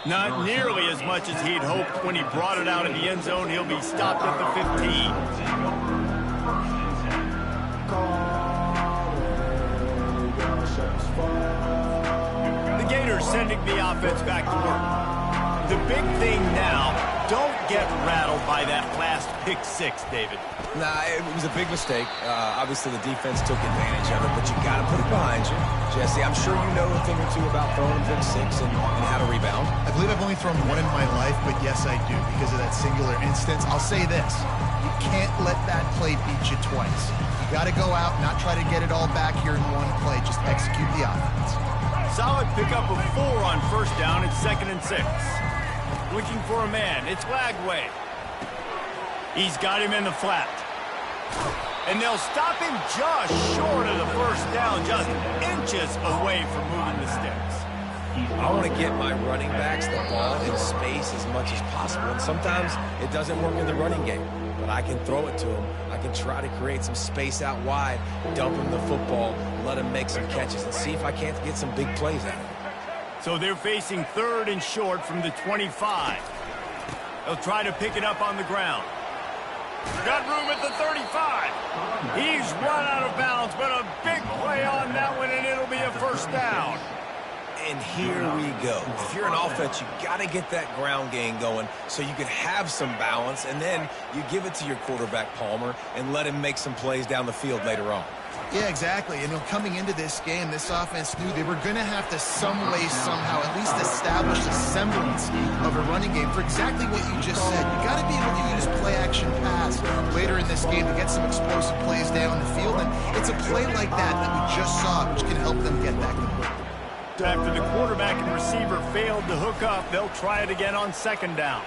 S1: Not nearly as much as he'd hoped when he brought it out of the end zone. He'll be stopped at the 15. The Gators sending the offense back to work. The big thing now, don't get rattled by that last pick 6, David.
S3: Nah, it was a big mistake. Obviously, the defense took advantage of it, but you got to put it behind you. Jesse, I'm sure you know a thing or two about throwing a pick 6 and how to rebound.
S2: I believe I've only thrown one in my life, but yes, I do, because of that singular instance. I'll say this. You can't let that play beat you twice. You got to go out, not try to get it all back here in one play. Just execute the offense.
S1: Solid pickup of 4 on first down. It's 2nd and 6. Looking for a man. It's Lagway. He's got him in the flat. And they'll stop him just short of the first down, just inches away from moving the sticks.
S3: I want to get my running backs the ball in space as much as possible. And sometimes it doesn't work in the running game, but I can throw it to him. I can try to create some space out wide, dump him the football, let him make some catches, and see if I can't get some big plays out of him.
S1: So they're facing 3rd and short from the 25. They'll try to pick it up on the ground. Got room at the 35. He's run out of bounds, but a big play on that one, and it'll be a first down.
S3: And here we go. If you're an offense, you got to get that ground game going so you can have some balance, and then you give it to your quarterback, Palmer, and let him make some plays down the field later on.
S2: Yeah, exactly. And coming into this game, this offense knew they were going to have to some way, somehow, at least establish a semblance of a running game for exactly what you just said. You got to be able to use play-action pass later in this game to get some explosive plays down the field. And it's a play like that we just saw, which can help them get that going.
S1: After the quarterback and receiver failed to hook up, they'll try it again on 2nd down.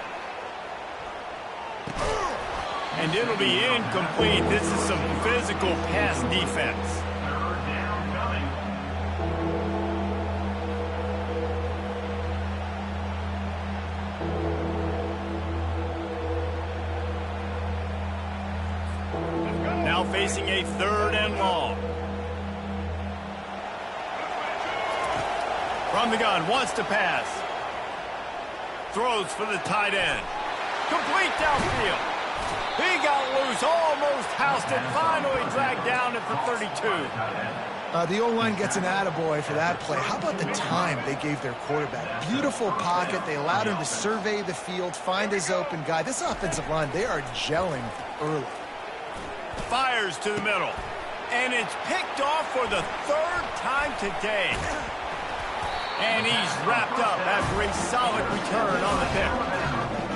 S1: And it'll be incomplete. This is some physical pass defense. Now facing a 3rd and long. From the gun, wants to pass. Throws for the tight end. Complete downfield. He got continues. Almost housed it. Finally dragged down at the 32.
S2: The O-line gets an attaboy for that play. How about the time they gave their quarterback? Beautiful pocket. They allowed him to survey the field, find his open guy. This offensive line, they are gelling early.
S1: Fires to the middle. And it's picked off for the third time today. And he's wrapped up after a solid return on the pick.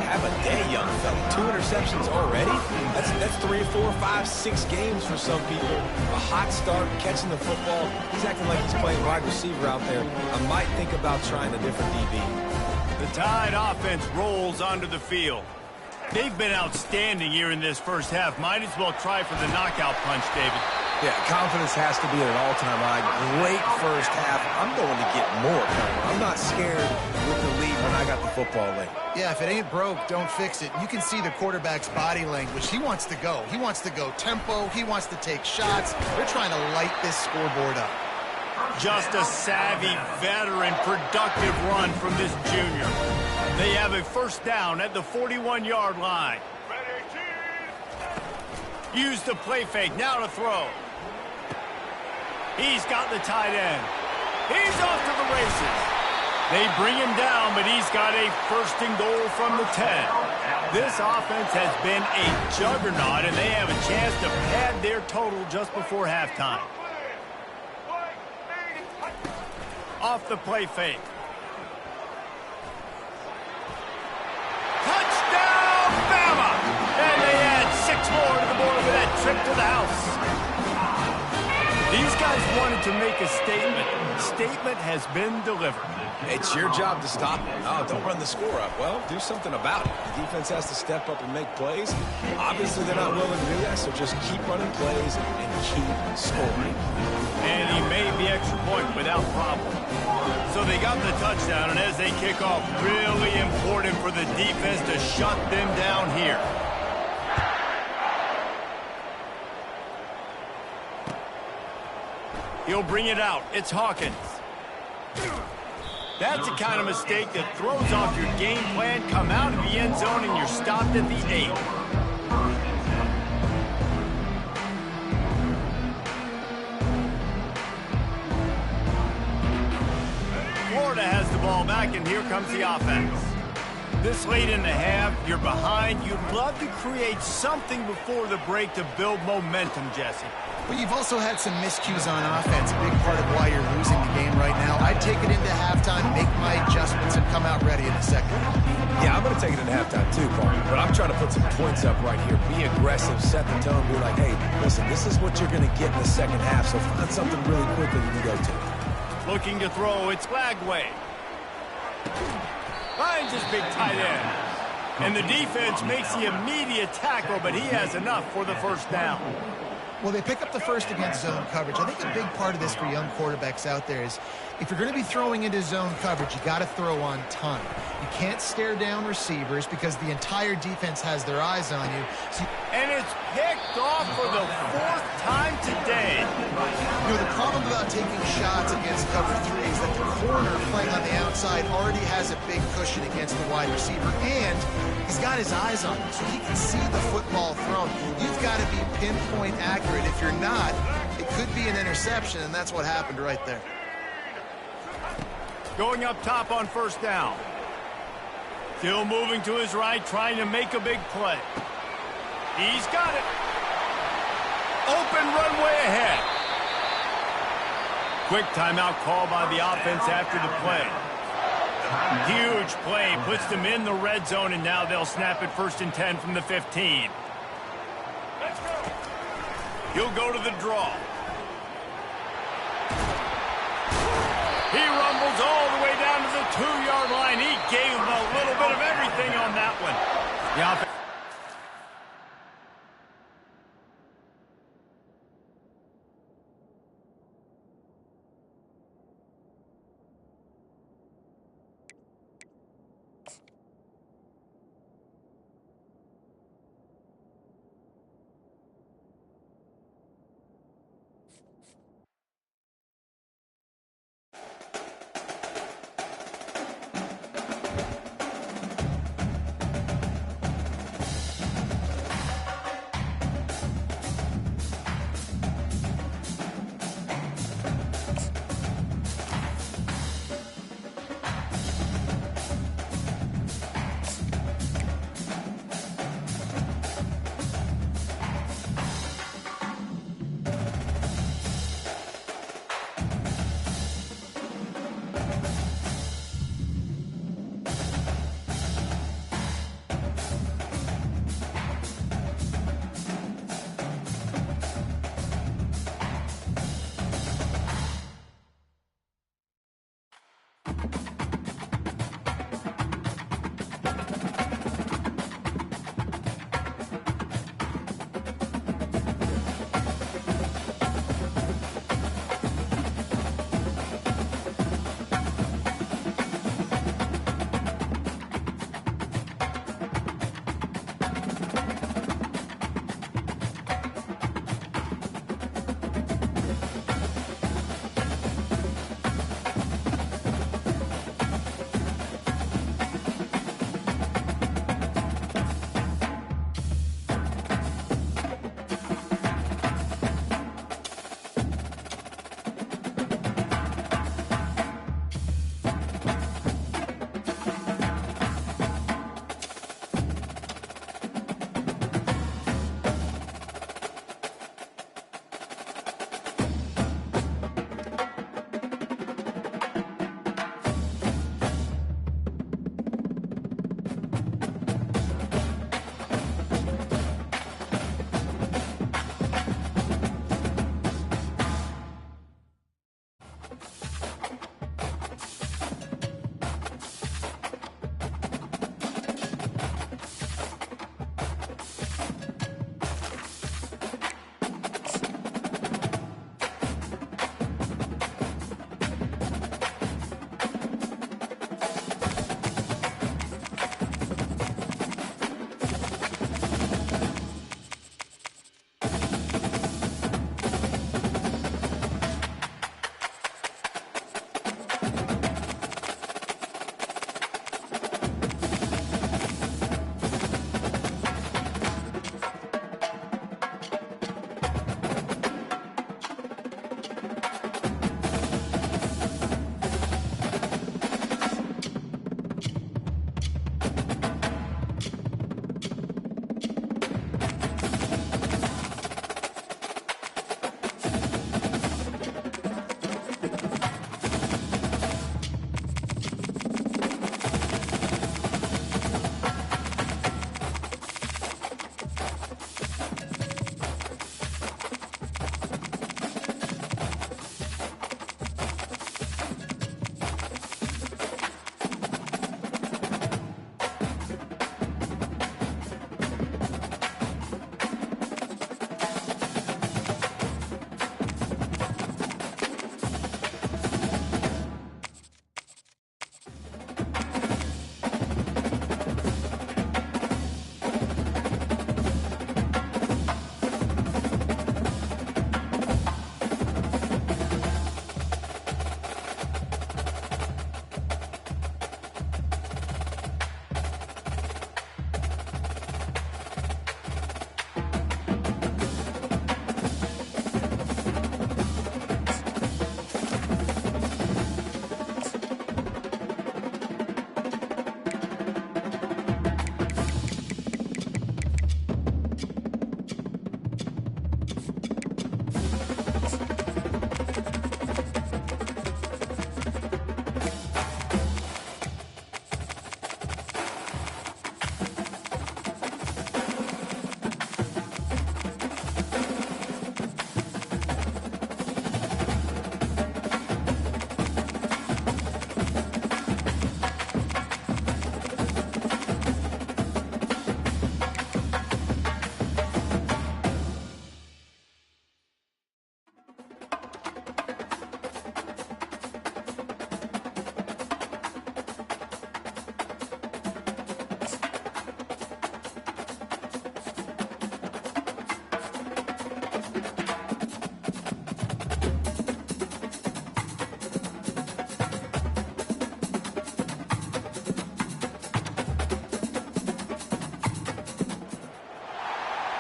S3: Have a day, young fella. 2 interceptions already? That's 3, 4, 5, 6 games for some people. A hot start, catching the football. He's acting like he's playing wide receiver out there. I might think about trying a different DB.
S1: The Tide offense rolls onto the field. They've been outstanding here in this first half. Might as well try for the knockout punch, David.
S3: Yeah, confidence has to be at an all-time high. Great first half. I'm going to get more. I'm not scared with the lead when I got the football late.
S2: Yeah, if it ain't broke, don't fix it. You can see the quarterback's body language. He wants to go. He wants to go tempo. He wants to take shots. They're trying to light this scoreboard up.
S1: Just a savvy, veteran, productive run from this junior. They have a first down at the 41-yard line. Use the play fake. Now to throw. He's got the tight end. He's off to the races. They bring him down, but he's got a first and goal from the 10. This offense has been a juggernaut, and they have a chance to pad their total just before halftime. Off the play fake. Touchdown, Bama! And they add 6 more to the board for that trip to the house. These guys wanted to make a statement. Statement has been delivered.
S3: It's your job to stop it. Oh, don't run the score up. Well, do something about it. The defense has to step up and make plays. Obviously, they're not willing to do that, so just keep running plays and keep scoring.
S1: And he made the extra point without problem. So they got the touchdown, and as they kick off, really important for the defense to shut them down here. He'll bring it out. It's Hawkins. That's the kind of mistake that throws off your game plan. Come out of the end zone, and you're stopped at the 8. Florida has the ball back, and here comes the offense. This late in the half, you're behind. You'd love to create something before the break to build momentum, Jesse.
S2: But you've also had some miscues on offense, a big part of why you're losing the game right now. I'd take it into halftime, make my adjustments, and come out ready in the second.
S3: Yeah, I'm going to take it into halftime too, Paul. But I'm trying to put some points up right here. Be aggressive, set the tone, be like, hey, listen, this is what you're going to get in the second half, so find something really quickly you can go to.
S1: Looking to throw, it's Flagway. Finds his big tight end. And the defense makes the immediate tackle, but he has enough for the first down.
S2: Well, they pick up the first against zone coverage. I think a big part of this for young quarterbacks out there is if you're going to be throwing into zone coverage, you got to throw on time. You can't stare down receivers because the entire defense has their eyes on you.
S1: And it's picked off for the 4th time today.
S2: You know, the problem about taking shots against cover 3 is that the corner playing on the outside already has a big cushion against the wide receiver, and he's got his eyes on him, so he can see the football thrown. You've got to be pinpoint accurate. If you're not, it could be an interception, and that's what happened right there.
S1: Going up top on first down. Still moving to his right, trying to make a big play. He's got it. Open runway ahead. Quick timeout call by the offense after the play. Huge play, puts them in the red zone, and now they'll snap it 1st and 10 from the 15. He'll go to the draw. He rumbles all the way down to the 2-yard line. He gave him a little bit of everything on that one. The offense.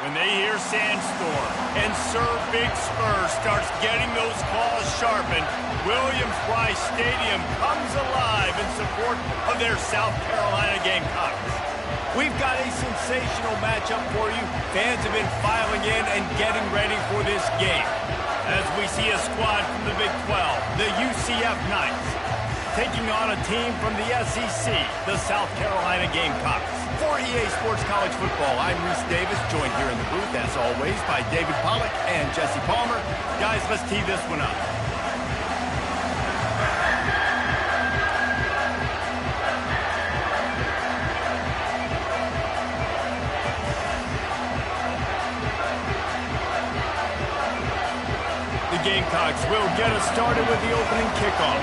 S1: When they hear Sandstorm and Sir Big Spur starts getting those claws sharpened, Williams-Brice Stadium comes alive in support of their South Carolina Gamecocks. We've got a sensational matchup for you. Fans have been filing in and getting ready for this game. As we see a squad from the Big 12, the UCF Knights, taking on a team from the SEC, the South Carolina Gamecocks. For EA Sports College Football, I'm Reese Davis, joined here in the booth, as always, by David Pollack and Jesse Palmer. Guys, let's tee this one up. Gamecocks will get us started with the opening kickoff.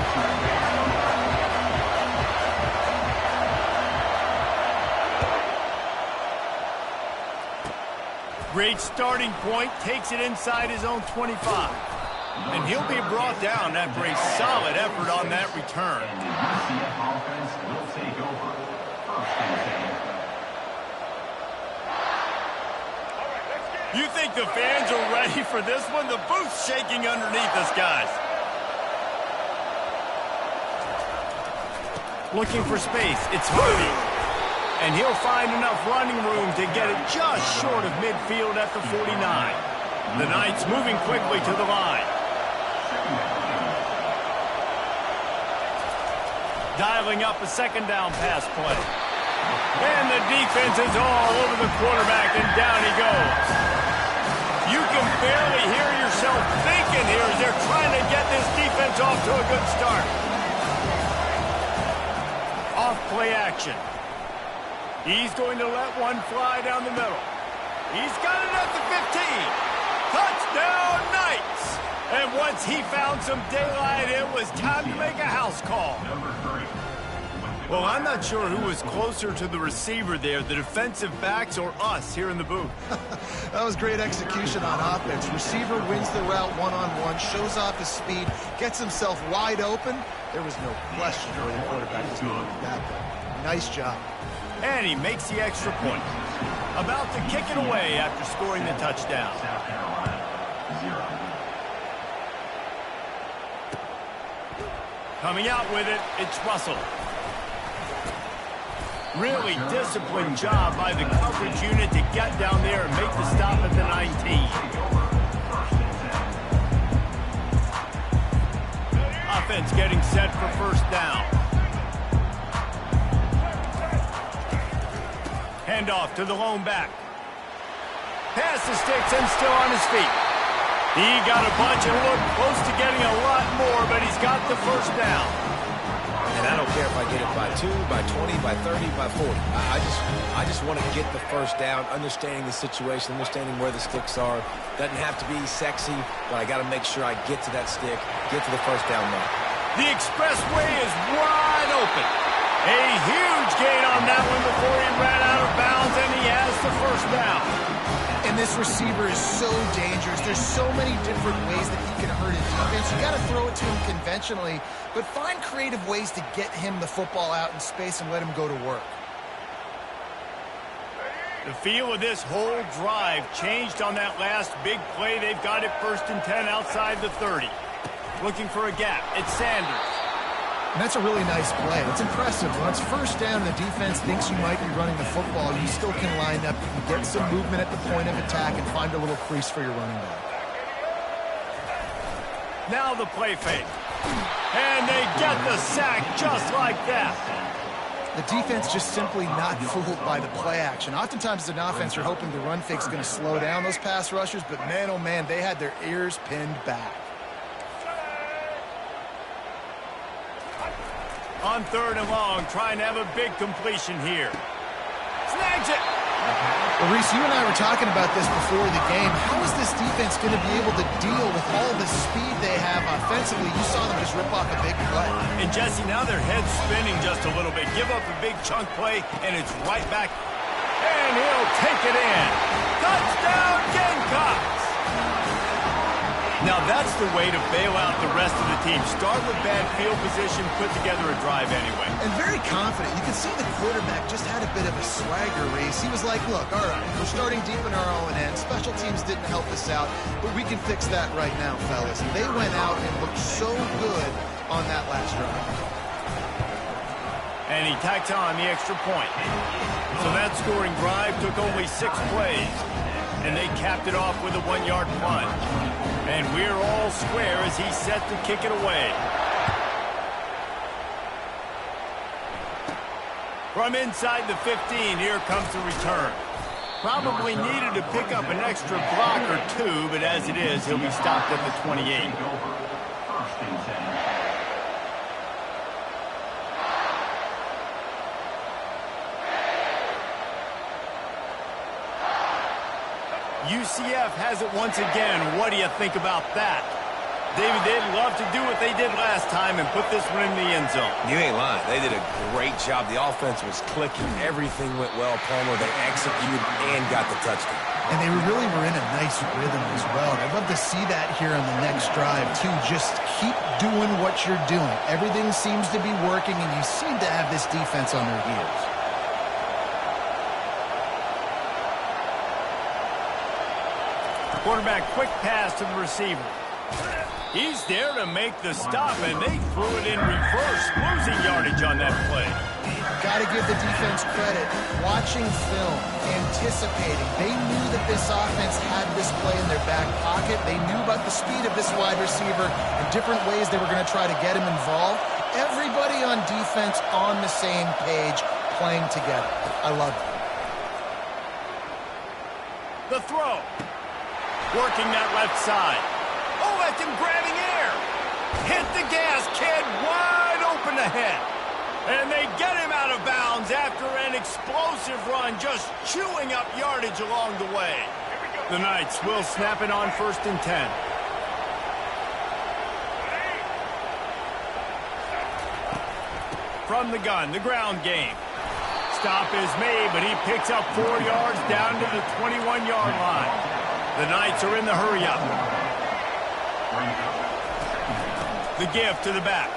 S1: Great starting point, takes it inside his own 25. And he'll be brought down after a solid effort on that return.
S4: And the UCF offense will take over. First and 10.
S1: You think the fans are ready for this one? The booth's shaking underneath us, guys. Looking for space, it's Harvey. And he'll find enough running room to get it just short of midfield at the 49. The Knights moving quickly to the line. Dialing up a second down pass play. And the defense is all over the quarterback, and down he goes. You can barely hear yourself thinking here as they're trying to get this defense off to a good start. Off play action. He's going to let one fly down the middle. He's got it at the 15. Touchdown, Knights! And once he found some daylight, it was time to make a house call. Well, I'm not sure who was closer to the receiver there, the defensive backs or us here in the booth.
S2: That was great execution on offense. Receiver wins the route one-on-one, shows off his speed, gets himself wide open. There was no question where the quarterback was going with that play. Nice job.
S1: And he makes the extra point. About to kick it away after scoring the touchdown.
S4: South Carolina, 0.
S1: Coming out with it, it's Russell. Really disciplined job by the coverage unit to get down there and make the stop at the 19. Offense getting set for first down. Handoff to the lone back. Pass the sticks and still on his feet. He got a bunch and looked close to getting a lot more, but he's got the first down.
S3: And I don't care if I get it by 2, by 20, by 30, by 40. I just want to get the first down, understanding the situation, understanding where the sticks are. Doesn't have to be sexy, but I got to make sure I get to that stick, get to the first down mark.
S1: The expressway is wide open. A huge gain on that one before he ran out of bounds, and he has the first down.
S2: And this receiver is so dangerous. There's so many different ways that he can hurt his defense. You got to throw it to him conventionally, but find creative ways to get him the football out in space and let him go to work.
S1: The feel of this whole drive changed on that last big play. They've got it first and 10 outside the 30. Looking for a gap. It's Sanders.
S2: And that's a really nice play. It's impressive. When it's first down, the defense thinks you might be running the football. You still can line up, you can get some movement at the point of attack and find a little crease for your running back.
S1: Now the play fake. And they get the sack just like that.
S2: The defense just simply not fooled by the play action. Oftentimes as an offense, you're hoping the run fake's going to slow down those pass rushers, but man, oh man, they had their ears pinned back.
S1: On third and long, trying to have a big completion here. Snags it.
S2: Well, Reese, you and I were talking about this before the game. How is this defense going to be able to deal with all the speed they have offensively? You saw them just rip off a big play.
S1: And Jesse, now their head's spinning just a little bit. Give up a big chunk play, and it's right back. And he'll take it in. Touchdown, Gamecocks! Now that's the way to bail out the rest of the team. Start with bad field position, put together a drive anyway.
S2: And very confident. You can see the quarterback just had a bit of a swagger race. He was like, look, all right, we're starting deep in our own end. Special teams didn't help us out, but we can fix that right now, fellas. And they went out and looked so good on that last drive.
S1: And he tacked on the extra point. So that scoring drive took only 6 plays. And they capped it off with a 1-yard plunge. And we're all square as he's set to kick it away. From inside the 15, here comes the return. Probably needed to pick up an extra block or 2, but as it is, he'll be stopped at the 28.
S4: First and 10.
S1: UCF has it once again. What do you think about that? David, they'd love to do what they did last time and put this one in the end zone.
S3: You ain't lying. They did a great job. The offense was clicking. Everything went well, Palmer. They executed and got the touchdown.
S2: And they really were in a nice rhythm as well. I'd love to see that here on the next drive, too. Just keep doing what you're doing. Everything seems to be working, and you seem to have this defense on their heels.
S1: Quarterback, quick pass to the receiver. He's there to make the stop, and they threw it in reverse, losing yardage on that play.
S2: Got to give the defense credit. Watching film, anticipating. They knew that this offense had this play in their back pocket. They knew about the speed of this wide receiver and different ways they were going to try to get him involved. Everybody on defense on the same page, playing together. I love it.
S1: The throw. Working that left side. Oh, that's him grabbing air. Hit the gas, kid. Wide open ahead. And they get him out of bounds after an explosive run, just chewing up yardage along the way. The Knights will snap it on 1st and 10. From the gun, the ground game. Stop is made, but he picks up 4 yards down to the 21-yard line. The Knights are in the hurry-up. The give to the back.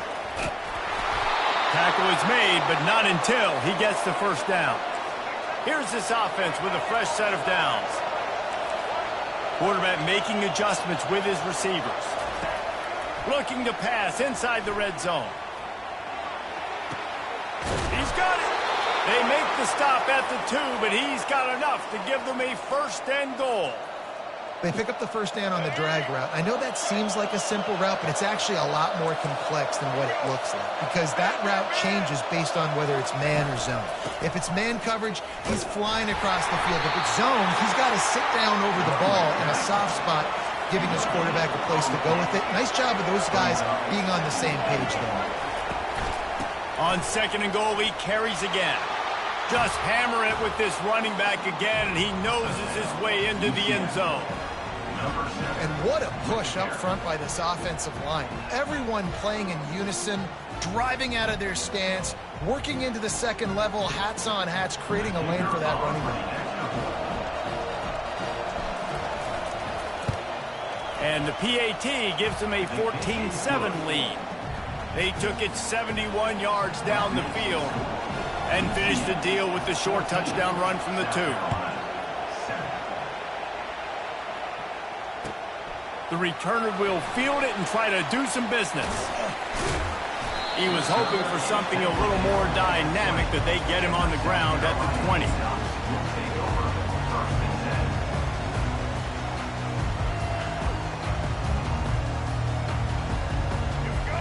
S1: Tackle is made, but not until he gets the first down. Here's this offense with a fresh set of downs. Quarterback making adjustments with his receivers. Looking to pass inside the red zone. He's got it. They make the stop at the 2, but he's got enough to give them a 1st and goal.
S2: They pick up the first down on the drag route. I know that seems like a simple route, but it's actually a lot more complex than what it looks like because that route changes based on whether it's man or zone. If it's man coverage, he's flying across the field. If it's zone, he's got to sit down over the ball in a soft spot, giving his quarterback a place to go with it. Nice job of those guys being on the same page there.
S1: On 2nd and goal, he carries again. Just hammer it with this running back again, and he noses his way into the end zone.
S2: And what a push up front by this offensive line. Everyone playing in unison, driving out of their stance, working into the second level, hats on hats, creating a lane for that running back.
S1: And the PAT gives them a 14-7 lead. They took it 71 yards down the field and finished the deal with the short touchdown run from the 2. The returner will field it and try to do some business. He was hoping for something a little more dynamic, that they get him on the ground at the 20.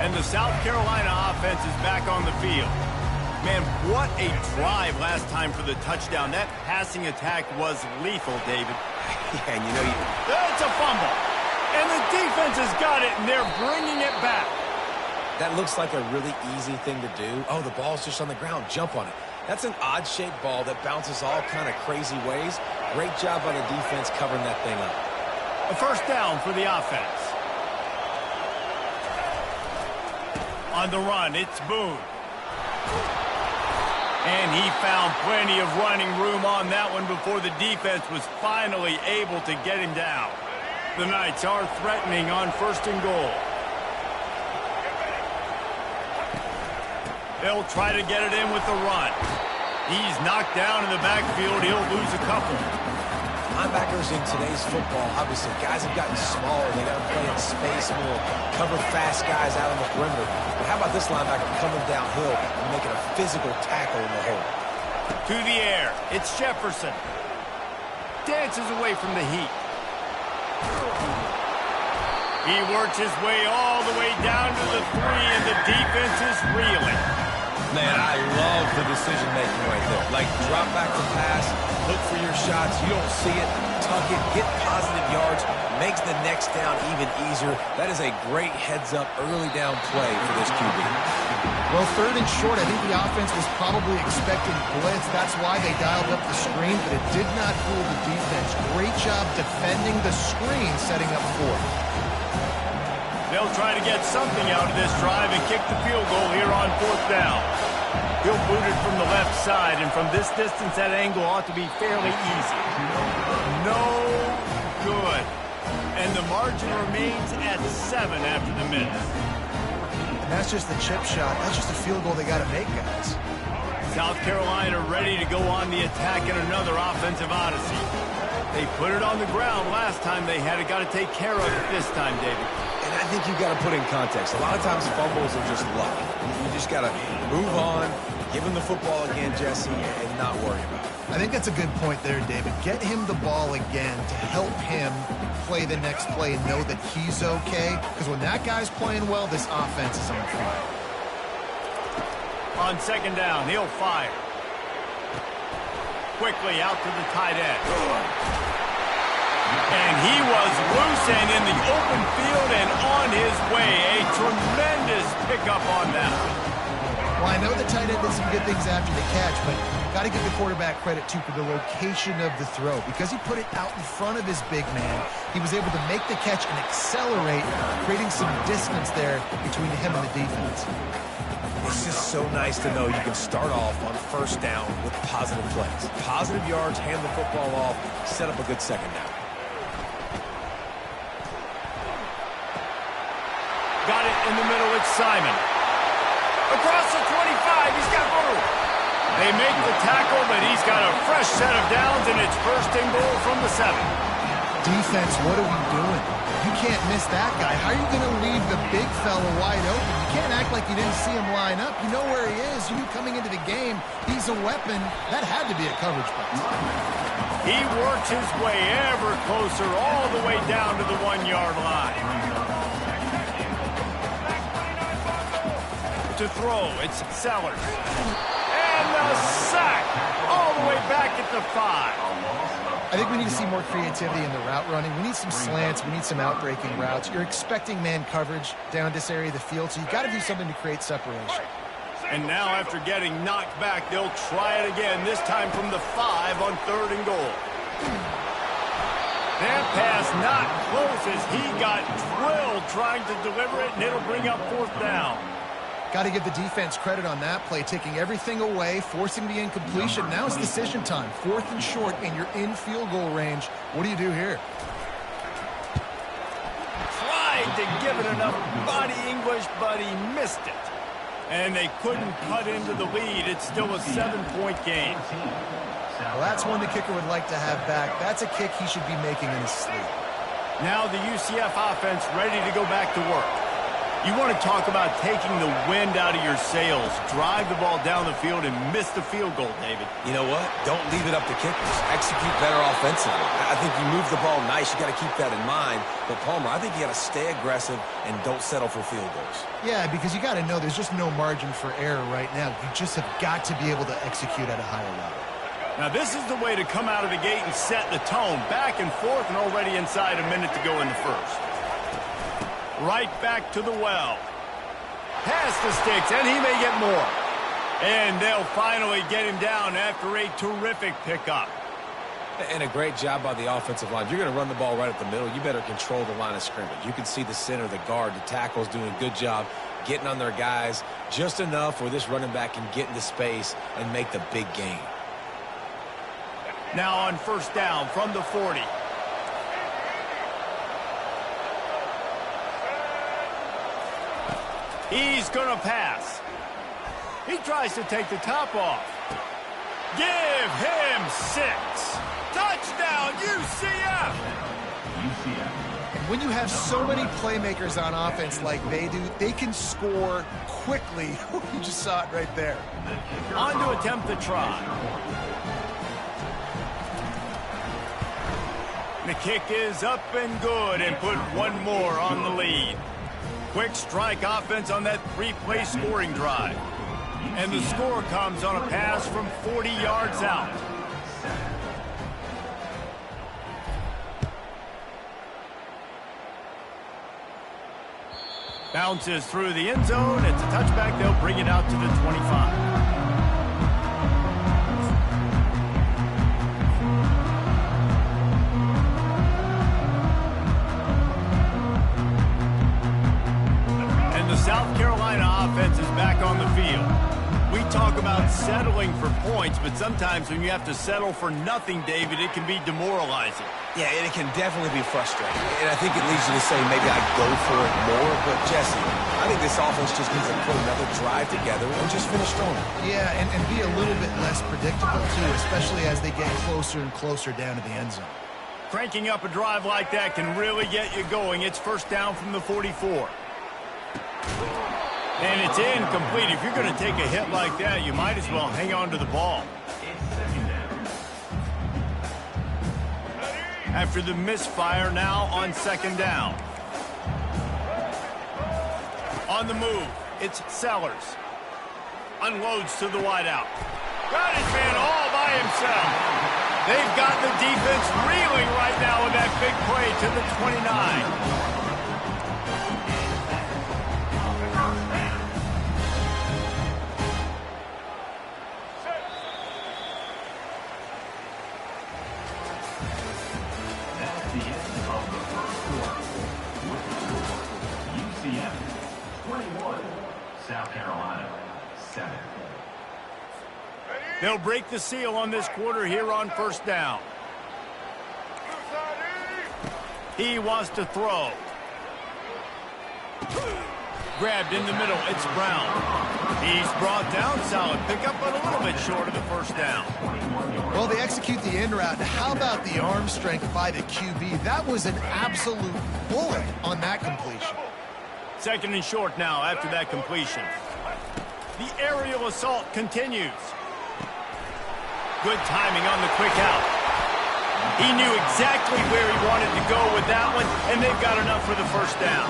S1: And the South Carolina offense is back on the field. Man, what a drive last time for the touchdown. That passing attack was lethal, David.
S3: Yeah, and you know,
S1: It's a fumble. And the defense has got it, and they're bringing it back.
S3: that looks like a really easy thing to do. Oh, the ball's just on the ground. Jump on it. That's an odd-shaped ball that bounces all kind of crazy ways. Great job by the defense covering that thing up.
S1: A 1st down for the offense. On the run, it's Boone. And he found plenty of running room on that one before the defense was finally able to get him down. The Knights are threatening on 1st and goal. They'll try to get it in with the run. He's knocked down in the backfield. He'll lose a couple.
S3: Linebackers in today's football, obviously, guys have gotten smaller. They got to play in space more, cover fast guys out on the perimeter. But how about this linebacker coming downhill and making a physical tackle in the hole?
S1: To the air. It's Jefferson. Dances away from the heat. He works his way all the way down to the 3, and the defense is reeling.
S3: Man, I love the decision-making right there. Like, drop back to pass, look for your shots. You don't see it, tuck it, get positive yards, makes the next down even easier. That is a great heads-up, early down play for this QB.
S2: Well, 3rd and short, I think the offense was probably expecting blitz. That's why they dialed up the screen, but it did not fool the defense. Great job defending the screen, setting up 4th.
S1: they'll try to get something out of this drive and kick the field goal here on 4th down. He'll boot it from the left side, and from this distance, that angle ought to be fairly easy. No good. And the margin remains at 7 after the minute.
S2: And that's just the chip shot. That's just a field goal they got to make, guys.
S1: South Carolina ready to go on the attack in another offensive odyssey. They put it on the ground last time they had it. Got to take care of it this time, David.
S3: And I think you've got to put in context. A lot of times fumbles are just luck. You just got to move on, give him the football again, Jesse, and not worry about it.
S2: I think that's a good point there, David. Get him the ball again to help him play the next play and know that he's okay. Because when that guy's playing well, this offense is on fire.
S1: On 2nd down, he'll fire. Quickly out to the tight end. And he was loose and in the open field and on his way. A tremendous pickup on that.
S2: Well, I know the tight end did some good things after the catch, but got to give the quarterback credit, too, for the location of the throw. Because he put it out in front of his big man, he was able to make the catch and accelerate, creating some distance there between him and the defense.
S3: It's just so nice to know you can start off on 1st down with positive plays. Positive yards, hand the football off, set up a good 2nd down.
S1: Got it in the middle, it's Simon. Across the 25, he's got room. They make the tackle, but he's got a fresh set of downs, and it's 1st and goal from the 7.
S2: Defense, what are we doing? You can't miss that guy. How are you going to leave the big fella wide open? You can't act like you didn't see him line up. You know where he is. You knew coming into the game, he's a weapon. That had to be a coverage box.
S1: He works his way ever closer all the way down to the 1-yard line. To throw, it's Sellers. And the sack all the way back at the 5.
S2: I think we need to see more creativity in the route running. We need some slants. We need some out-breaking routes. You're expecting man coverage down this area of the field, so you've got to do something to create separation.
S1: And now after getting knocked back, they'll try it again, this time from the 5 on 3rd and goal. That pass not close as he got drilled trying to deliver it, and it'll bring up 4th down.
S2: Got to give the defense credit on that play, taking everything away, forcing the incompletion. Now it's decision time. 4th and short, and you're in field goal range. What do you do here?
S1: Tried to give it enough body English, but he missed it. And they couldn't cut into the lead. It's still a 7-point game.
S2: Well, that's one the kicker would like to have back. That's a kick he should be making in his sleep.
S1: Now the UCF offense ready to go back to work. You want to talk about taking the wind out of your sails. Drive the ball down the field and miss the field goal, David.
S3: You know what? Don't leave it up to kickers. Execute better offensively. I think you move the ball nice. You got to keep that in mind. But, Palmer, I think you got to stay aggressive and don't settle for field goals.
S2: Yeah, because you got to know there's just no margin for error right now. You just have got to be able to execute at a higher level.
S1: Now, this is the way to come out of the gate and set the tone. Back and forth and already inside a minute to go in the 1st. Right back to the well. Past the sticks, and he may get more. And they'll finally get him down after a terrific pickup.
S3: And a great job by the offensive line. If you're going to run the ball right at the middle, you better control the line of scrimmage. You can see the center, the guard, the tackles doing a good job getting on their guys just enough where this running back can get into space and make the big gain.
S1: Now on 1st down from the 40. He's going to pass. He tries to take the top off. Give him 6. Touchdown, UCF!
S2: And when you have so many playmakers on offense like they do, they can score quickly. You just saw it right there.
S1: On to attempt the try. The kick is up and good and put one more on the lead. Quick strike offense on that 3-play scoring drive. And the score comes on a pass from 40 yards out. Bounces through the end zone. It's a touchback. They'll bring it out to the 25. about settling for points, but sometimes when you have to settle for nothing, David, it can be demoralizing.
S3: Yeah, and it can definitely be frustrating. And I think it leads you to say maybe I'd go for it more. But, Jesse, I think this offense just needs to put another drive together and just finish strong.
S2: Yeah, and be a little bit less predictable, too, especially as they get closer and closer down to the end zone.
S1: Cranking up a drive like that can really get you going. It's first down from the 44. And it's incomplete. If you're going to take a hit like that, you might as well hang on to the ball. After the misfire, now on second down. On the move, it's Sellers. Unloads to the wideout. Got his man all by himself. They've got the defense reeling right now with that big play to the 29.
S4: South Carolina, 7.
S1: They'll break the seal on this quarter here on first down. He wants to throw. Grabbed in the middle, it's Brown. He's brought down, solid pickup, but a little bit short of the first down.
S2: Well, they execute the in route. How about the arm strength by the QB? That was an absolute bullet on that completion.
S1: Second and short now after that completion. The aerial assault continues. Good timing on the quick out. He knew exactly where he wanted to go with that one, and they've got enough for the first down.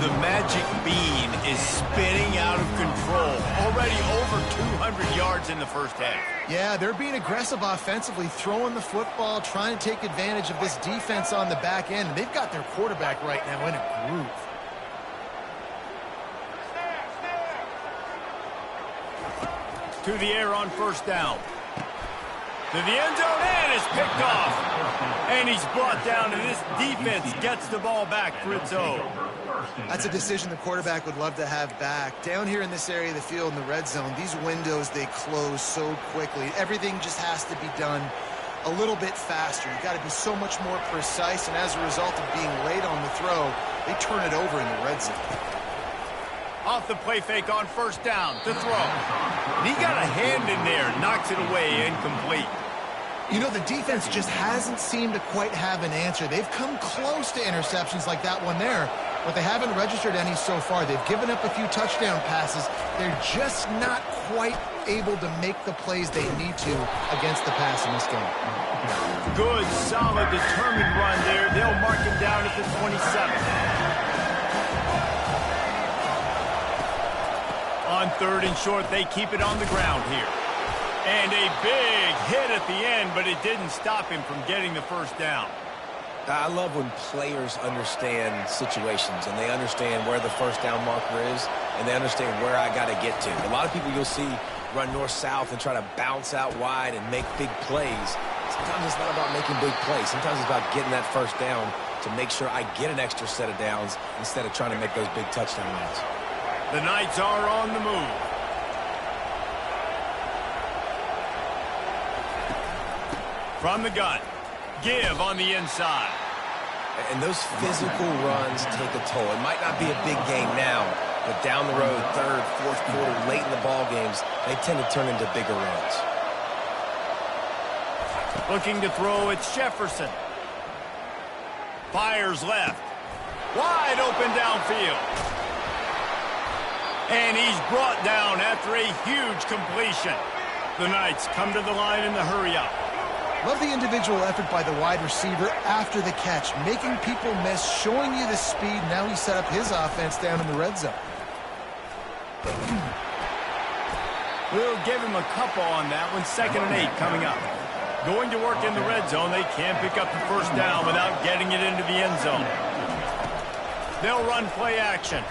S1: The magic bean is spinning out of control. Already over 200 yards in the first half.
S2: Yeah, they're being aggressive offensively, throwing the football, trying to take advantage of this defense on the back end. They've got their quarterback right now in a groove.
S1: To the air on first down. To the end zone, and is picked off. And he's brought down, and this defense gets the ball back for its own.
S2: That's a decision the quarterback would love to have back. Down here in this area of the field in the red zone, these windows, they close so quickly. Everything just has to be done a little bit faster. You've got to be so much more precise, and as a result of being late on the throw, they turn it over in the red zone.
S1: Off the play fake on first down to throw. He got a hand in there, knocks it away, incomplete.
S2: You know, the defense just hasn't seemed to quite have an answer. They've come close to interceptions like that one there, but they haven't registered any so far. They've given up a few touchdown passes. They're just not quite able to make the plays they need to against the pass in this game.
S1: Good, solid, determined run there. They'll mark him down at the 27. On third and short, they keep it on the ground here. And a big hit at the end, but it didn't stop him from getting the first down.
S3: I love when players understand situations and they understand where the first down marker is and they understand where I got to get to. A lot of people you'll see run north-south and try to bounce out wide and make big plays. Sometimes it's not about making big plays. Sometimes it's about getting that first down to make sure I get an extra set of downs instead of trying to make those big touchdown runs.
S1: The Knights are on the move. From the gun, give on the inside.
S3: And those physical runs take a toll. It might not be a big game now, but down the road, third, fourth quarter, late in the ball games, they tend to turn into bigger runs.
S1: Looking to throw, it's Jefferson. Fires left. Wide open downfield. And he's brought down after a huge completion. The Knights come to the line in the hurry-up.
S2: Love the individual effort by the wide receiver after the catch, making people miss, showing you the speed. Now he set up his offense down in the red zone.
S1: We'll give him a couple on that one. 2nd and 8 coming up. Going to work in the red zone. They can't pick up the first down without getting it into the end zone. They'll run play action.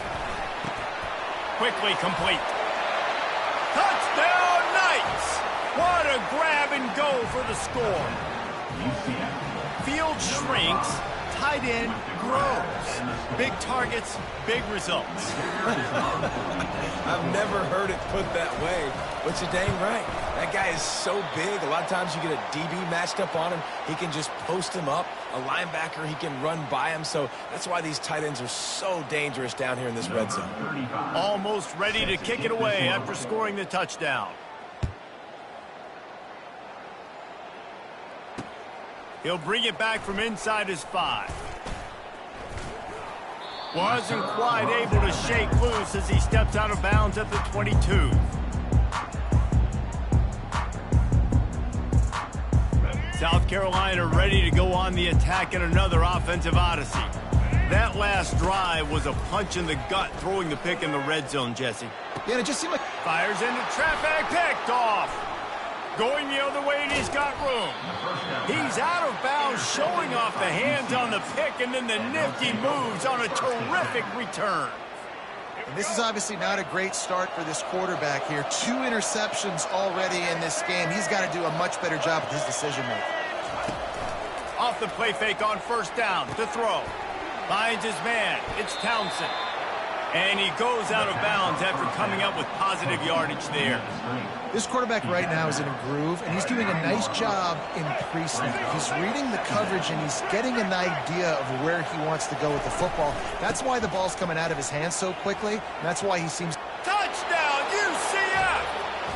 S1: Quickly complete. Touchdown Knights! What a grab and go for the score. Field shrinks, tight tight end grows. Big targets, big results.
S3: I've never heard it put that way, but you're dang right. That guy is so big. A lot of times you get a DB matched up on him. He can just post him up. A linebacker, he can run by him. So that's why these tight ends are so dangerous down here in this red zone.
S1: Almost ready to kick it away after scoring the touchdown. He'll bring it back from inside his 5. Wasn't quite able to shake loose as he steps out of bounds at the 22. South Carolina ready to go on the attack in another offensive odyssey. That last drive was a punch in the gut, throwing the pick in the red zone, Jesse.
S2: Yeah, it just seemed like...
S1: Fires into traffic, picked off. Going the other way, and he's got room. He's out of bounds, showing off the hands on the pick, and then the nifty moves on a terrific return.
S2: And this is obviously not a great start for this quarterback here. 2 interceptions already in this game. He's got to do a much better job with his decision-making.
S1: Off the play fake on first down to throw. Finds his man. It's Townsend. And he goes out of bounds after coming up with positive yardage there.
S2: This quarterback right now is in a groove, and he's doing a nice job in pre-snap. He's reading the coverage, and he's getting an idea of where he wants to go with the football. That's why the ball's coming out of his hands so quickly, and that's why he seems...
S1: Touchdown, UCF!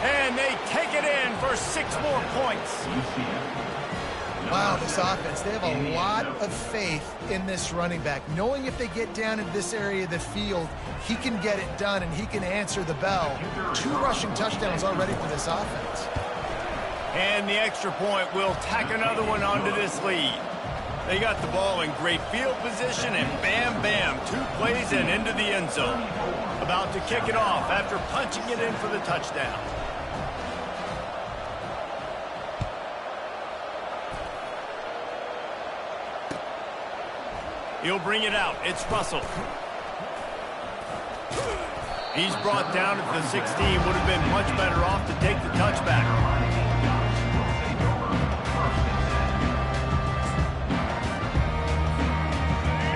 S1: And they take it in for 6 more points.
S2: Wow, this offense, they have a lot of faith in this running back, knowing if they get down into this area of the field, he can get it done and he can answer the bell. 2 rushing touchdowns already for this offense.
S1: And the extra point will tack another one onto this lead. They got the ball in great field position, and bam, bam, 2 plays and into the end zone. About to kick it off after punching it in for the touchdown. He'll bring it out. It's Russell. He's brought down at the 16. Would have been much better off to take the touchback.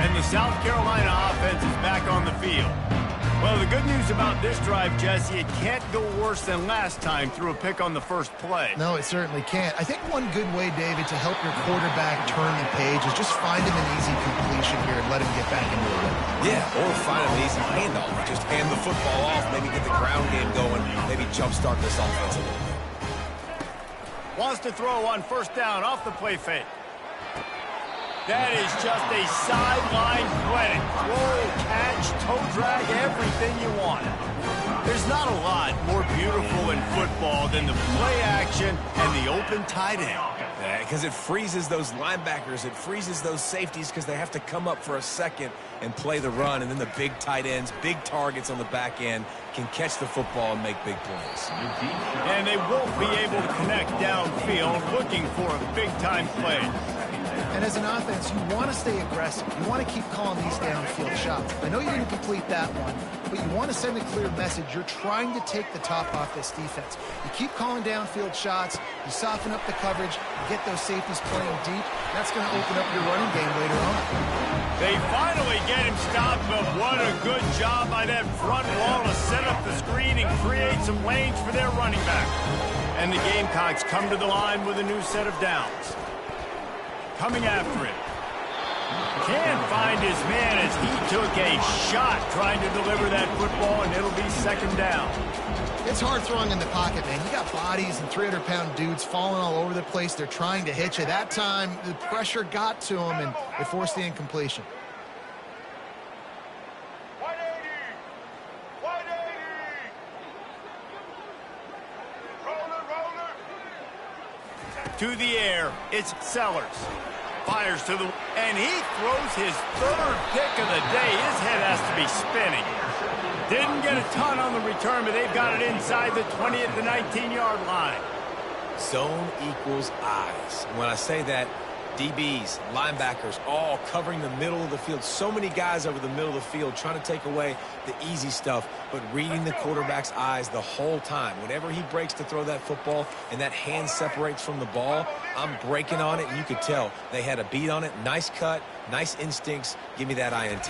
S1: And the South Carolina offense is back on the field. Well, the good news about this drive, Jesse, it can't go worse than last time through a pick on the first play.
S2: No, it certainly can't. I think one good way, David, to help your quarterback turn the page is just find him an easy completion here and let him get back into it.
S3: Yeah, or find him an easy handoff. Just hand the football off, maybe get the ground game going, maybe jumpstart this offense a little bit.
S1: Wants to throw on first down off the play fake. That is just a sideline clinic. Throw, catch, toe drag, everything you want. There's not a lot more beautiful in football than the play action and the open tight end.
S3: Yeah, because it freezes those linebackers. It freezes those safeties because they have to come up for a second and play the run. And then the big tight ends, big targets on the back end can catch the football and make big plays.
S1: And they won't be able to connect downfield looking for a big-time play.
S2: And as an offense, you want to stay aggressive. You want to keep calling these downfield shots. I know you didn't complete that one, but you want to send a clear message. You're trying to take the top off this defense. You keep calling downfield shots, you soften up the coverage, you get those safeties playing deep. That's going to open up your running game later on.
S1: They finally get him stopped, but what a good job by that front wall to set up the screen and create some lanes for their running back. And the Gamecocks come to the line with a new set of downs. Coming after him. Can't find his man as he took a shot trying to deliver that football, and it'll be second down.
S2: It's hard throwing in the pocket, man. You got bodies and 300-pound dudes falling all over the place. They're trying to hit you. That time, the pressure got to him, and it forced the incompletion.
S1: To the air, it's Sellers. Fires to the... And he throws his 3rd pick of the day. His head has to be spinning. Didn't get a ton on the return, but they've got it inside the 20 at the 19-yard line.
S3: Zone equals eyes. When I say that, DBs, linebackers, all covering the middle of the field. So many guys over the middle of the field trying to take away the easy stuff, but reading the quarterback's eyes the whole time. Whenever he breaks to throw that football and that hand separates from the ball, I'm breaking on it, and you could tell they had a beat on it. Nice cut, nice instincts. Give me that INT.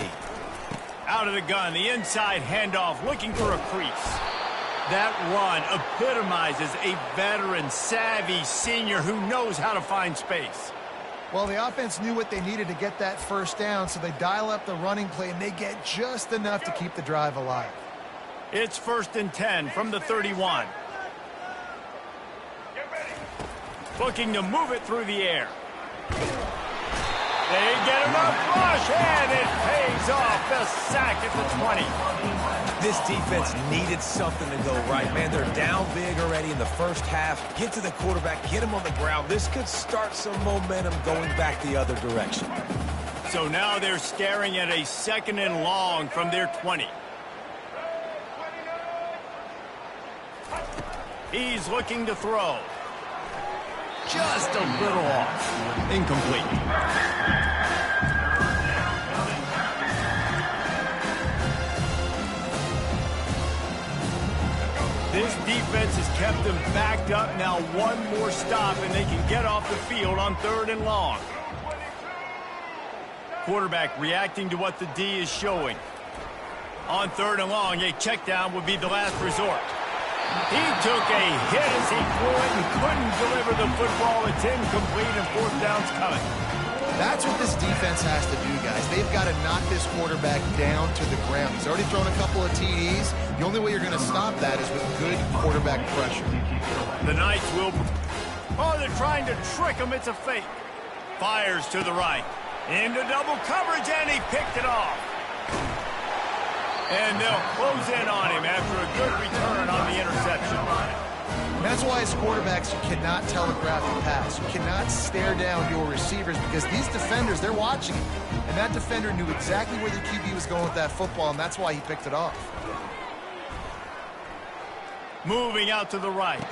S1: Out of the gun, the inside handoff, looking for a crease. That run epitomizes a veteran, savvy senior who knows how to find space.
S2: Well, the offense knew what they needed to get that first down, so they dial up the running play, and they get just enough to keep the drive alive.
S1: It's 1st and 10 from the 31. Looking to move it through the air. They get enough rush, and it pays off. The sack at the 20.
S3: This defense needed something to go right, man. They're down big already in the first half. Get to the quarterback, get him on the ground. This could start some momentum going back the other direction.
S1: So now they're staring at a 2nd and long from their 20. He's looking to throw. Just a little off. Incomplete. This defense has kept them backed up. Now one more stop, and they can get off the field on 3rd and long. Quarterback reacting to what the D is showing. On 3rd and long, a check down would be the last resort. He took a hit as he threw it and couldn't deliver the football. It's incomplete, and 4th down's coming.
S2: That's what this defense has to do, guys. They've got to knock this quarterback down to the ground. He's already thrown a couple of TDs. The only way you're going to stop that is with good quarterback pressure.
S1: The Knights will... Oh, they're trying to trick him. It's a fake. Fires to the right. Into double coverage, and he picked it off. And they'll close in on him after a good return on the interception.
S2: That's why as quarterbacks, you cannot telegraph the pass. You cannot stare down your receivers because these defenders, they're watching him. And that defender knew exactly where the QB was going with that football, and that's why he picked it off.
S1: Moving out to the right.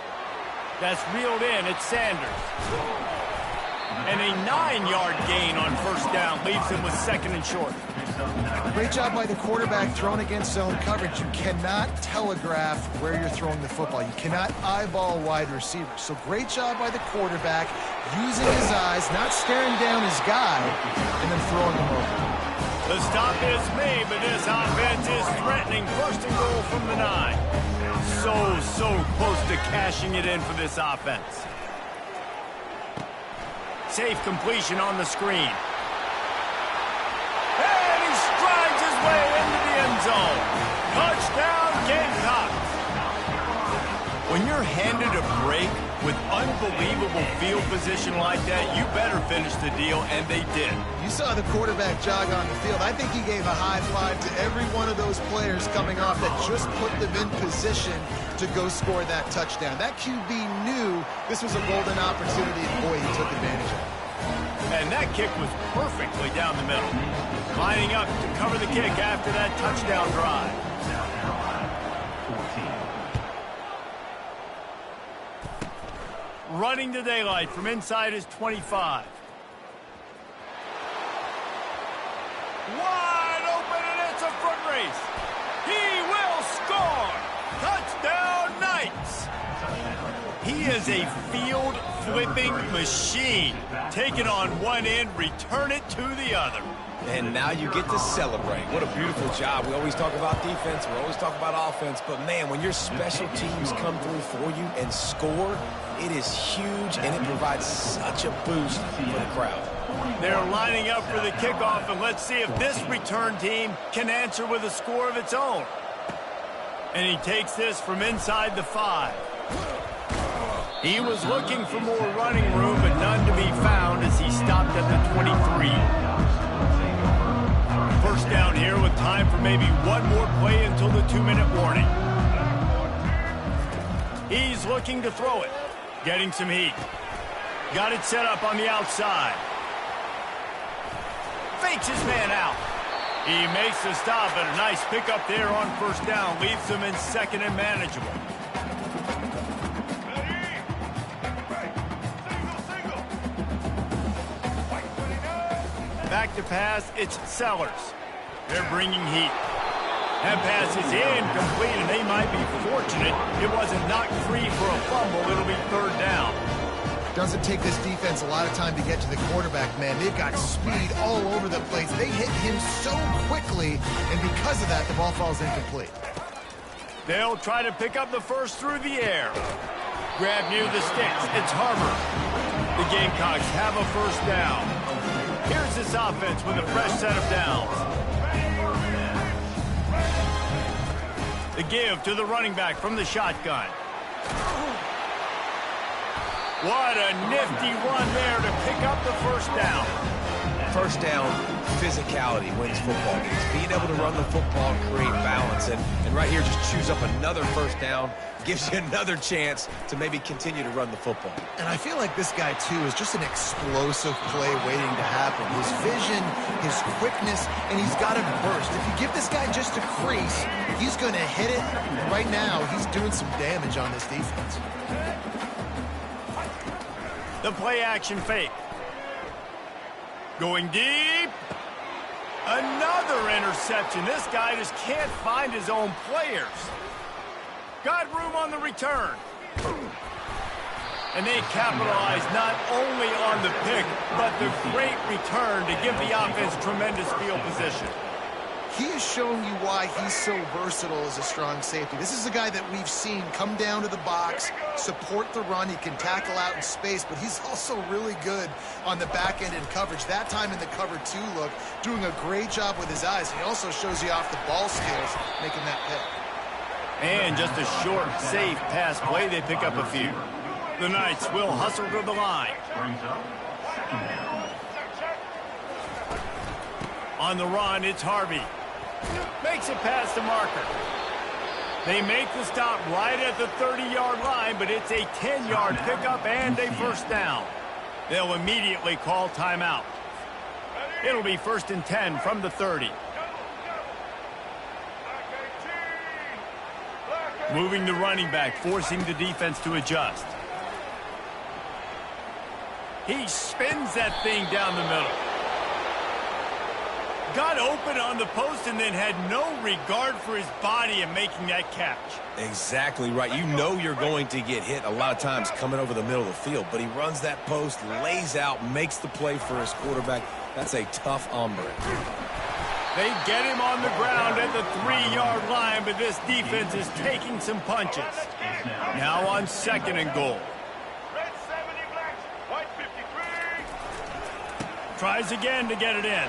S1: That's reeled in. It's Sanders. And a 9-yard gain on 1st down leaves him with 2nd and short.
S2: Great job by the quarterback thrown against zone coverage. You cannot telegraph where you're throwing the football. You cannot eyeball wide receivers. So great job by the quarterback using his eyes, not staring down his guy, and then throwing him over.
S1: The stop is made, but this offense is threatening. 1st and goal from the 9. So close to cashing it in for this offense. Safe completion on the screen. And he strides his way into the end zone. Touchdown, Gamecocks. When you're handed a break with unbelievable field position like that, you better finish the deal, and they did.
S2: You saw the quarterback jog on the field. I think he gave a high five to every one of those players coming off that just put them in position to go score that touchdown. That QB knew this was a golden opportunity, and boy, he took advantage of it.
S1: And that kick was perfectly down the middle. Lining up to cover the kick after that touchdown drive. Running to daylight from inside his 25. Wide open, and it's a foot race. He will score. Touchdown, Knights. He is a field-flipping machine. Take it on one end, return it to the other.
S3: And now you get to celebrate. What a beautiful job. We always talk about defense. We always talk about offense. But, man, when your special teams come through for you and score, it is huge, and it provides such a boost for the crowd.
S1: They're lining up for the kickoff, and let's see if this return team can answer with a score of its own. And he takes this from inside the 5. He was looking for more running room, but none to be found as he stopped at the 23. 1st down here with time for maybe one more play until the 2-minute warning. He's looking to throw it. Getting some heat. Got it set up on the outside. Fakes his man out. He makes the stop, but a nice pickup there on 1st down. Leaves him in 2nd and manageable. to pass, it's Sellers. They're bringing heat. That pass is incomplete, and they might be fortunate it wasn't knocked free for a fumble. It'll be third down.
S2: Doesn't take this defense a lot of time to get to the quarterback, man. They've got speed all over the place. They hit him so quickly, and because of that, the ball falls incomplete.
S1: They'll try to pick up the first through the air. Grab near the sticks. It's Harbor. The Gamecocks have a first down. Here's this offense with a fresh set of downs. The give to the running back from the shotgun. What a nifty run there to pick up the first down.
S3: First down, physicality wins football games. Being able to run the football and create balance. And right here, just choose up another first down. Gives you another chance to maybe continue to run the football.
S2: And I feel like this guy, too, is just an explosive play waiting to happen. His vision, his quickness, and he's got a burst. If you give this guy just a crease, he's going to hit it. And right now, he's doing some damage on this defense.
S1: The play-action fake. Going deep. Another interception. This guy just can't find his own players. Got room on the return. And they capitalize not only on the pick, but the great return to give the offense tremendous field position.
S2: He is showing you why he's so versatile as a strong safety. This is a guy that we've seen come down to the box, support the run. He can tackle out in space, but he's also really good on the back end in coverage. That time in the cover two look, doing a great job with his eyes. He also shows you off the ball skills, making that pick.
S1: And just a short, safe pass play, they pick up a few. The Knights will hustle to the line. On the run, it's Harvey. Makes it past the marker. They make the stop right at the 30-yard line, but it's a 10-yard pickup and a first down. They'll immediately call timeout. It'll be 1st and 10 from the 30. Moving the running back, forcing the defense to adjust. He spins that thing down the middle. Got open on the post and then had no regard for his body in making that catch.
S3: Exactly right. You know you're going to get hit a lot of times coming over the middle of the field, but he runs that post, lays out, makes the play for his quarterback. That's a tough hombre.
S1: They get him on the ground at the 3-yard line, but this defense is taking some punches. Now on 2nd and goal. Tries again to get it in.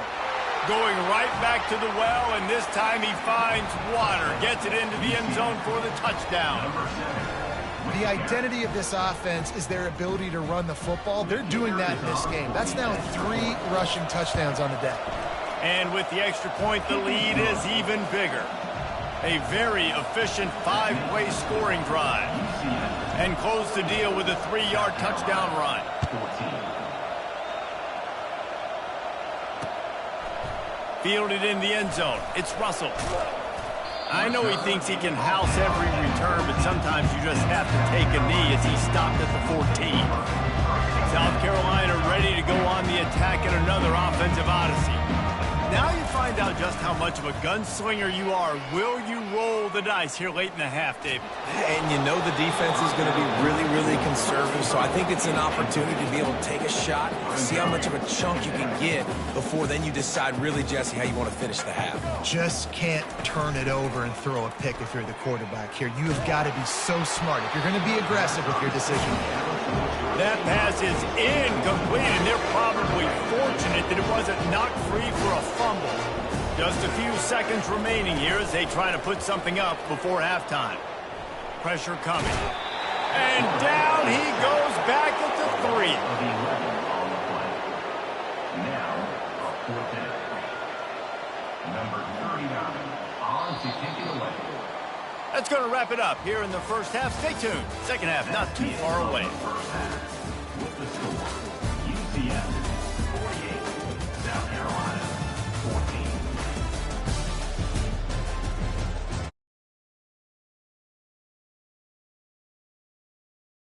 S1: Going right back to the well, and this time he finds water. Gets it into the end zone for the touchdown.
S2: The identity of this offense is their ability to run the football. They're doing that in this game. That's now 3 rushing touchdowns on the day.
S1: And with the extra point, the lead is even bigger. A very efficient 5-play scoring drive. And close the deal with a 3-yard touchdown run. Fielded in the end zone. It's Russell. I know he thinks he can house every return, but sometimes you just have to take a knee as he stopped at the 14. South Carolina ready to go on the attack in another offensive odyssey. Now you find out just how much of a gunslinger you are. Will you roll the dice here late in the half, David?
S3: And you know the defense is going to be really, really conservative, so I think it's an opportunity to be able to take a shot, see how much of a chunk you can get before then you decide really, Jesse, how you want to finish the half.
S2: Just can't turn it over and throw a pick if you're the quarterback here. You have got to be so smart if you're going to be aggressive with your decision.
S1: That pass is incomplete, and they're probably fortunate that it wasn't knocked free for a fumble. Just a few seconds remaining here as they try to put something up before halftime. Pressure coming. And down he goes back at the 3.
S4: Now, a 4th down. Number 39 on to kick it away.
S1: That's going to wrap it up here in the first half. Stay tuned. Second half not too far away.
S4: First half with the score, UCF